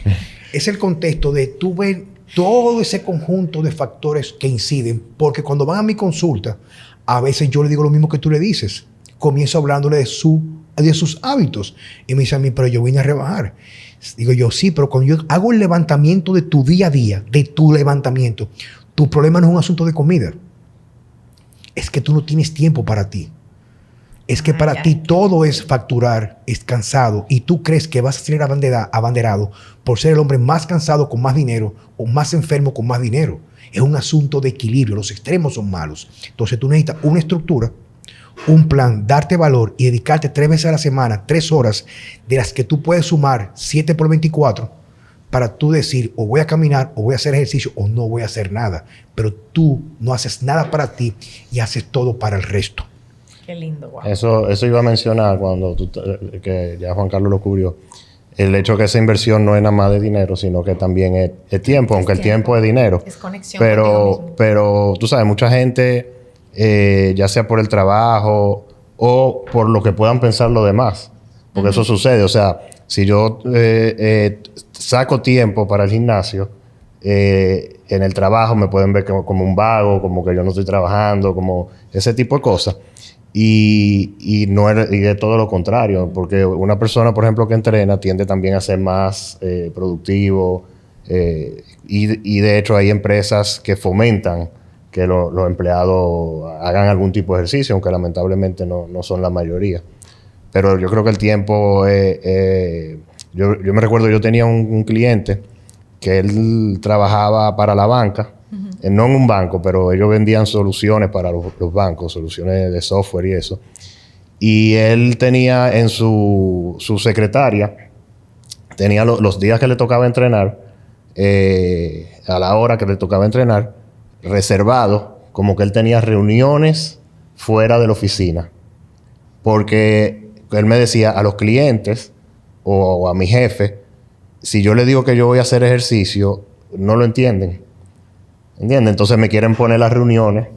es el contexto de tú ver todo ese conjunto de factores que inciden, porque cuando van a mi consulta, a veces yo le digo lo mismo que tú le dices. Comienzo hablándole de sus hábitos. Y me dice a mí, pero yo vine a rebajar. Digo yo, sí, pero cuando yo hago el levantamiento de tu día a día, de tu levantamiento, tu problema no es un asunto de comida. Es que tú no tienes tiempo para ti. Es que para ti todo es facturar, es cansado, y tú crees que vas a ser abanderado por ser el hombre más cansado con más dinero o más enfermo con más dinero. Es un asunto de equilibrio, los extremos son malos. Entonces tú necesitas una estructura, un plan, darte valor y dedicarte 3 veces a la semana, 3 horas, de las que tú puedes sumar 7 por 24, para tú decir, o voy a caminar, o voy a hacer ejercicio, o no voy a hacer nada. Pero tú no haces nada para ti y haces todo para el resto. Qué lindo, wow. Eso iba a mencionar cuando que ya Juan Carlos lo cubrió. El hecho que esa inversión no es nada más de dinero, sino que también es tiempo, aunque el tiempo es dinero. Es conexión contigo mismo. Pero tú sabes, mucha gente, ya sea por el trabajo o por lo que puedan pensar los demás, porque eso sucede. O sea, si yo saco tiempo para el gimnasio, en el trabajo me pueden ver como un vago, como que yo no estoy trabajando, como ese tipo de cosas. Y de todo lo contrario, porque una persona, por ejemplo, que entrena tiende también a ser más productivo, y de hecho hay empresas que fomentan que los empleados hagan algún tipo de ejercicio, aunque lamentablemente no son la mayoría. Pero yo creo que el tiempo... yo me recuerdo, yo tenía un cliente que él trabajaba para la banca, no en un banco, pero ellos vendían soluciones para los bancos, soluciones de software y eso. Y él tenía en su secretaria, tenía los días que le tocaba entrenar, a la hora que le tocaba entrenar, reservado, como que él tenía reuniones fuera de la oficina. Porque él me decía a los clientes o a mi jefe, si yo le digo que yo voy a hacer ejercicio, no lo entienden. ¿Entiendes? Entonces me quieren poner las reuniones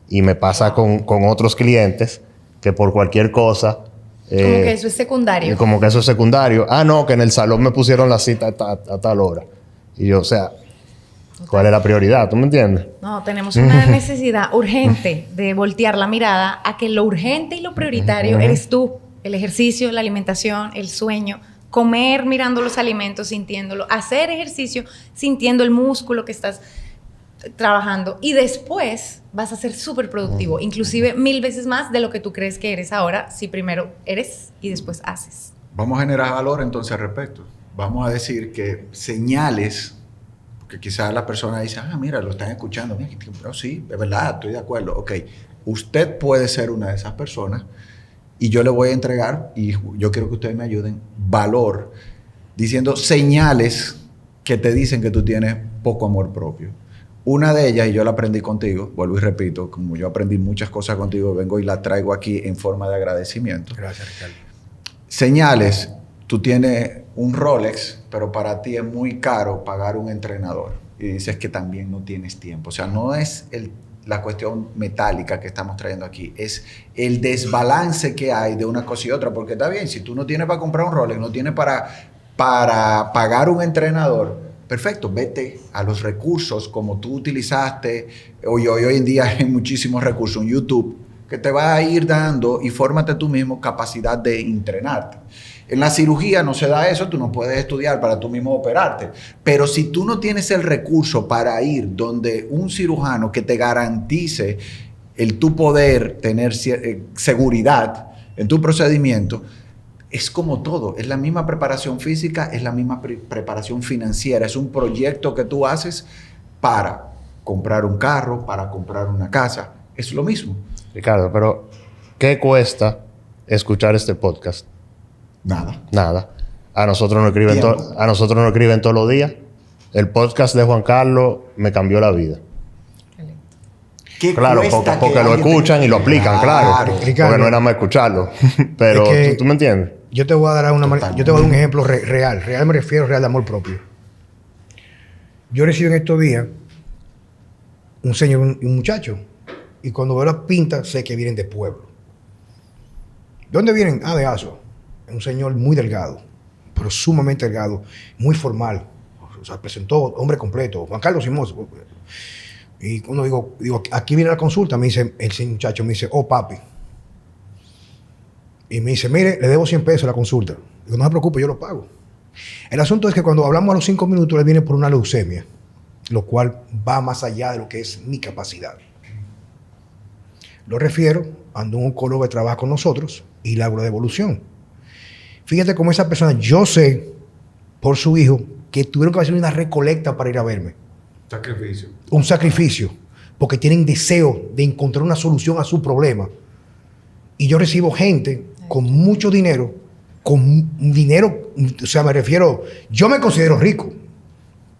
y me pasa con otros clientes que por cualquier cosa... como que eso es secundario. Como que eso es secundario. Ah, no, que en el salón me pusieron la cita a tal hora. Y yo, o sea, ¿cuál es la prioridad? ¿Tú me entiendes? No, tenemos una necesidad urgente de voltear la mirada a que lo urgente y lo prioritario eres tú. El ejercicio, la alimentación, el sueño. Comer mirando los alimentos, sintiéndolo. Hacer ejercicio, sintiendo el músculo que estás trabajando. Y después vas a ser súper productivo. Inclusive 1000 veces más de lo que tú crees que eres ahora, si primero eres y después haces. Vamos a generar valor entonces al respecto. Vamos a decir que señales, que quizás la persona dice, mira, lo están escuchando. Pero sí, es verdad, estoy de acuerdo. Ok, usted puede ser una de esas personas y yo le voy a entregar, y yo quiero que ustedes me ayuden, valor, diciendo señales que te dicen que tú tienes poco amor propio. Una de ellas, y yo la aprendí contigo, vuelvo y repito, como yo aprendí muchas cosas contigo, vengo y la traigo aquí en forma de agradecimiento. Gracias, Ricardo. Señales, tú tienes un Rolex, pero para ti es muy caro pagar un entrenador. Y dices que también no tienes tiempo. O sea, no es la cuestión metálica que estamos trayendo aquí, es el desbalance que hay de una cosa y otra. Porque está bien, si tú no tienes para comprar un Rolex, no tienes para pagar un entrenador, perfecto, vete a los recursos como tú utilizaste. Hoy en día hay muchísimos recursos en YouTube que te va a ir dando, y fórmate tú mismo capacidad de entrenarte. En la cirugía no se da eso, tú no puedes estudiar para tú mismo operarte. Pero si tú no tienes el recurso para ir donde un cirujano que te garantice el tu poder tener seguridad en tu procedimiento, es como todo, es la misma preparación física, es la misma preparación financiera, es un proyecto que tú haces para comprar un carro, para comprar una casa, es lo mismo. Ricardo, pero ¿qué cuesta escuchar este podcast? Nada. A nosotros nos escriben todos los días. El podcast de Juan Carlos me cambió la vida. Claro, porque lo escuchan y lo aplican, claro. Ricardo, porque no es nada más escucharlo. Pero ¿tú me entiendes? Yo te voy a dar un ejemplo real. Real me refiero real de amor propio. Yo recibo en estos días un señor y un muchacho. Y cuando veo las pintas, sé que vienen de pueblo. ¿De dónde vienen? De Aso. Un señor muy delgado, pero sumamente delgado, muy formal. O sea, presentó hombre completo, Juan Carlos Simón. Y cuando digo, aquí viene la consulta, me dice, el muchacho me dice, papi. Y me dice, mire, le debo 100 pesos la consulta. Digo, no se preocupe, yo lo pago. El asunto es que cuando hablamos a los 5 minutos, le viene por una leucemia, lo cual va más allá de lo que es mi capacidad. Lo refiero a un oncólogo que trabaja con nosotros y le hago la devolución. Fíjate cómo esa persona, yo sé por su hijo que tuvieron que hacer una recolecta para ir a verme. Sacrificio. Un sacrificio, porque tienen deseo de encontrar una solución a su problema. Y yo recibo gente con mucho dinero, o sea, me refiero, yo me considero rico,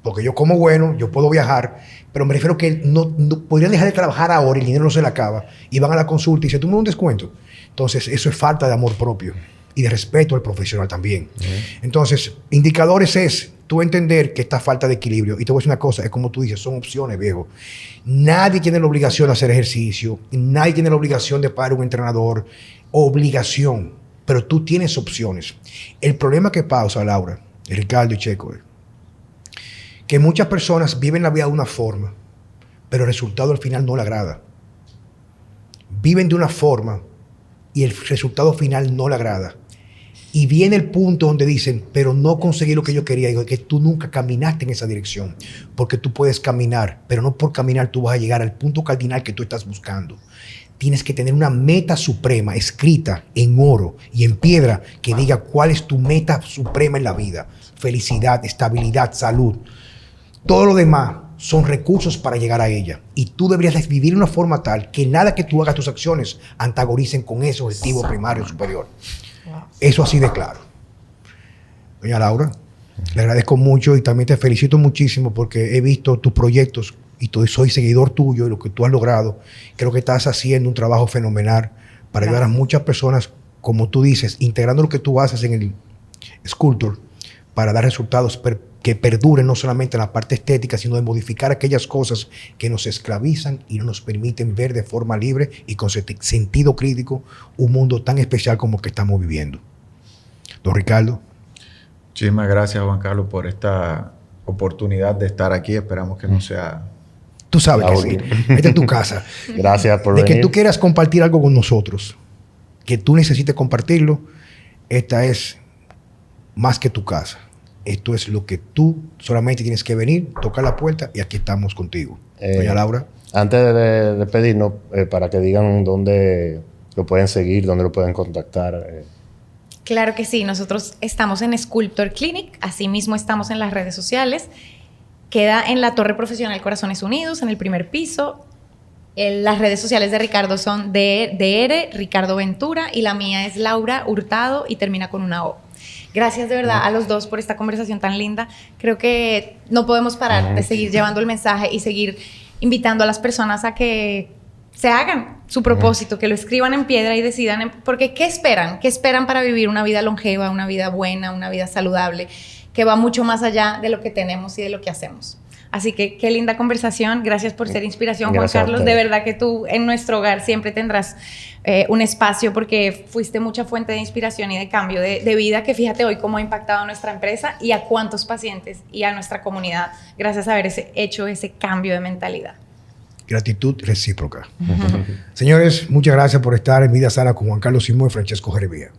porque yo como bueno, yo puedo viajar, pero me refiero que no podrían dejar de trabajar ahora y el dinero no se le acaba, y van a la consulta y dicen, ¿tú me das un descuento? Entonces, eso es falta de amor propio y de respeto al profesional también. Entonces, indicadores es tú entender que esta falta de equilibrio, y te voy a decir una cosa, es como tú dices, son opciones, viejo. Nadie tiene la obligación de hacer ejercicio, nadie tiene la obligación de pagar un entrenador, obligación, pero tú tienes opciones. El problema que pasa, Laura, Ricardo y Checo, es que muchas personas viven la vida de una forma, pero el resultado al final no le agrada. Viven de una forma y el resultado final no le agrada. Y viene el punto donde dicen, pero no conseguí lo que yo quería. Digo, que tú nunca caminaste en esa dirección. Porque tú puedes caminar, pero no por caminar tú vas a llegar al punto cardinal que tú estás buscando. Tienes que tener una meta suprema escrita en oro y en piedra que diga cuál es tu meta suprema en la vida. Felicidad, estabilidad, salud. Todo lo demás son recursos para llegar a ella. Y tú deberías vivir de una forma tal que nada que tú hagas, tus acciones, antagonicen con ese objetivo primario superior. Eso así de claro. Doña Laura, le agradezco mucho y también te felicito muchísimo porque he visto tus proyectos y soy seguidor tuyo y lo que tú has logrado. Creo que estás haciendo un trabajo fenomenal para ayudar a muchas personas, como tú dices, integrando lo que tú haces en el Sculpture para dar resultados que perduren no solamente en la parte estética, sino de modificar aquellas cosas que nos esclavizan y no nos permiten ver de forma libre y con sentido crítico un mundo tan especial como el que estamos viviendo. Don Ricardo. Muchísimas gracias, Juan Carlos, por esta oportunidad de estar aquí. Esperamos que no sea... Tú sabes que sí. Esta es tu casa. Gracias por venir. De que tú venir. quieras compartir algo con nosotros, que tú necesites compartirlo, esta es más que tu casa. Esto es lo que tú solamente tienes que venir, tocar la puerta y aquí estamos contigo. Doña Laura. Antes de despedirnos, para que digan dónde lo pueden seguir, dónde lo pueden contactar. Claro que sí, nosotros estamos en Sculptor Clinic, asimismo estamos en las redes sociales, queda en la Torre Profesional Corazones Unidos, en el primer piso. Las redes sociales de Ricardo son DR Ricardo Ventura y la mía es Laura Hurtado y termina con una O. Gracias de verdad a los dos por esta conversación tan linda. Creo que no podemos parar de seguir llevando el mensaje y seguir invitando a las personas a que se hagan su propósito, que lo escriban en piedra y decidan, porque ¿qué esperan? ¿Qué esperan para vivir una vida longeva, una vida buena, una vida saludable, que va mucho más allá de lo que tenemos y de lo que hacemos? Así que qué linda conversación. Gracias por ser inspiración, Juan Carlos. De verdad que tú en nuestro hogar siempre tendrás un espacio porque fuiste mucha fuente de inspiración y de cambio de vida que fíjate hoy cómo ha impactado a nuestra empresa y a cuántos pacientes y a nuestra comunidad gracias a haber hecho ese cambio de mentalidad. Gratitud recíproca. Señores, muchas gracias por estar en Vida Sana con Juan Carlos Simón y Francesco Jeremía.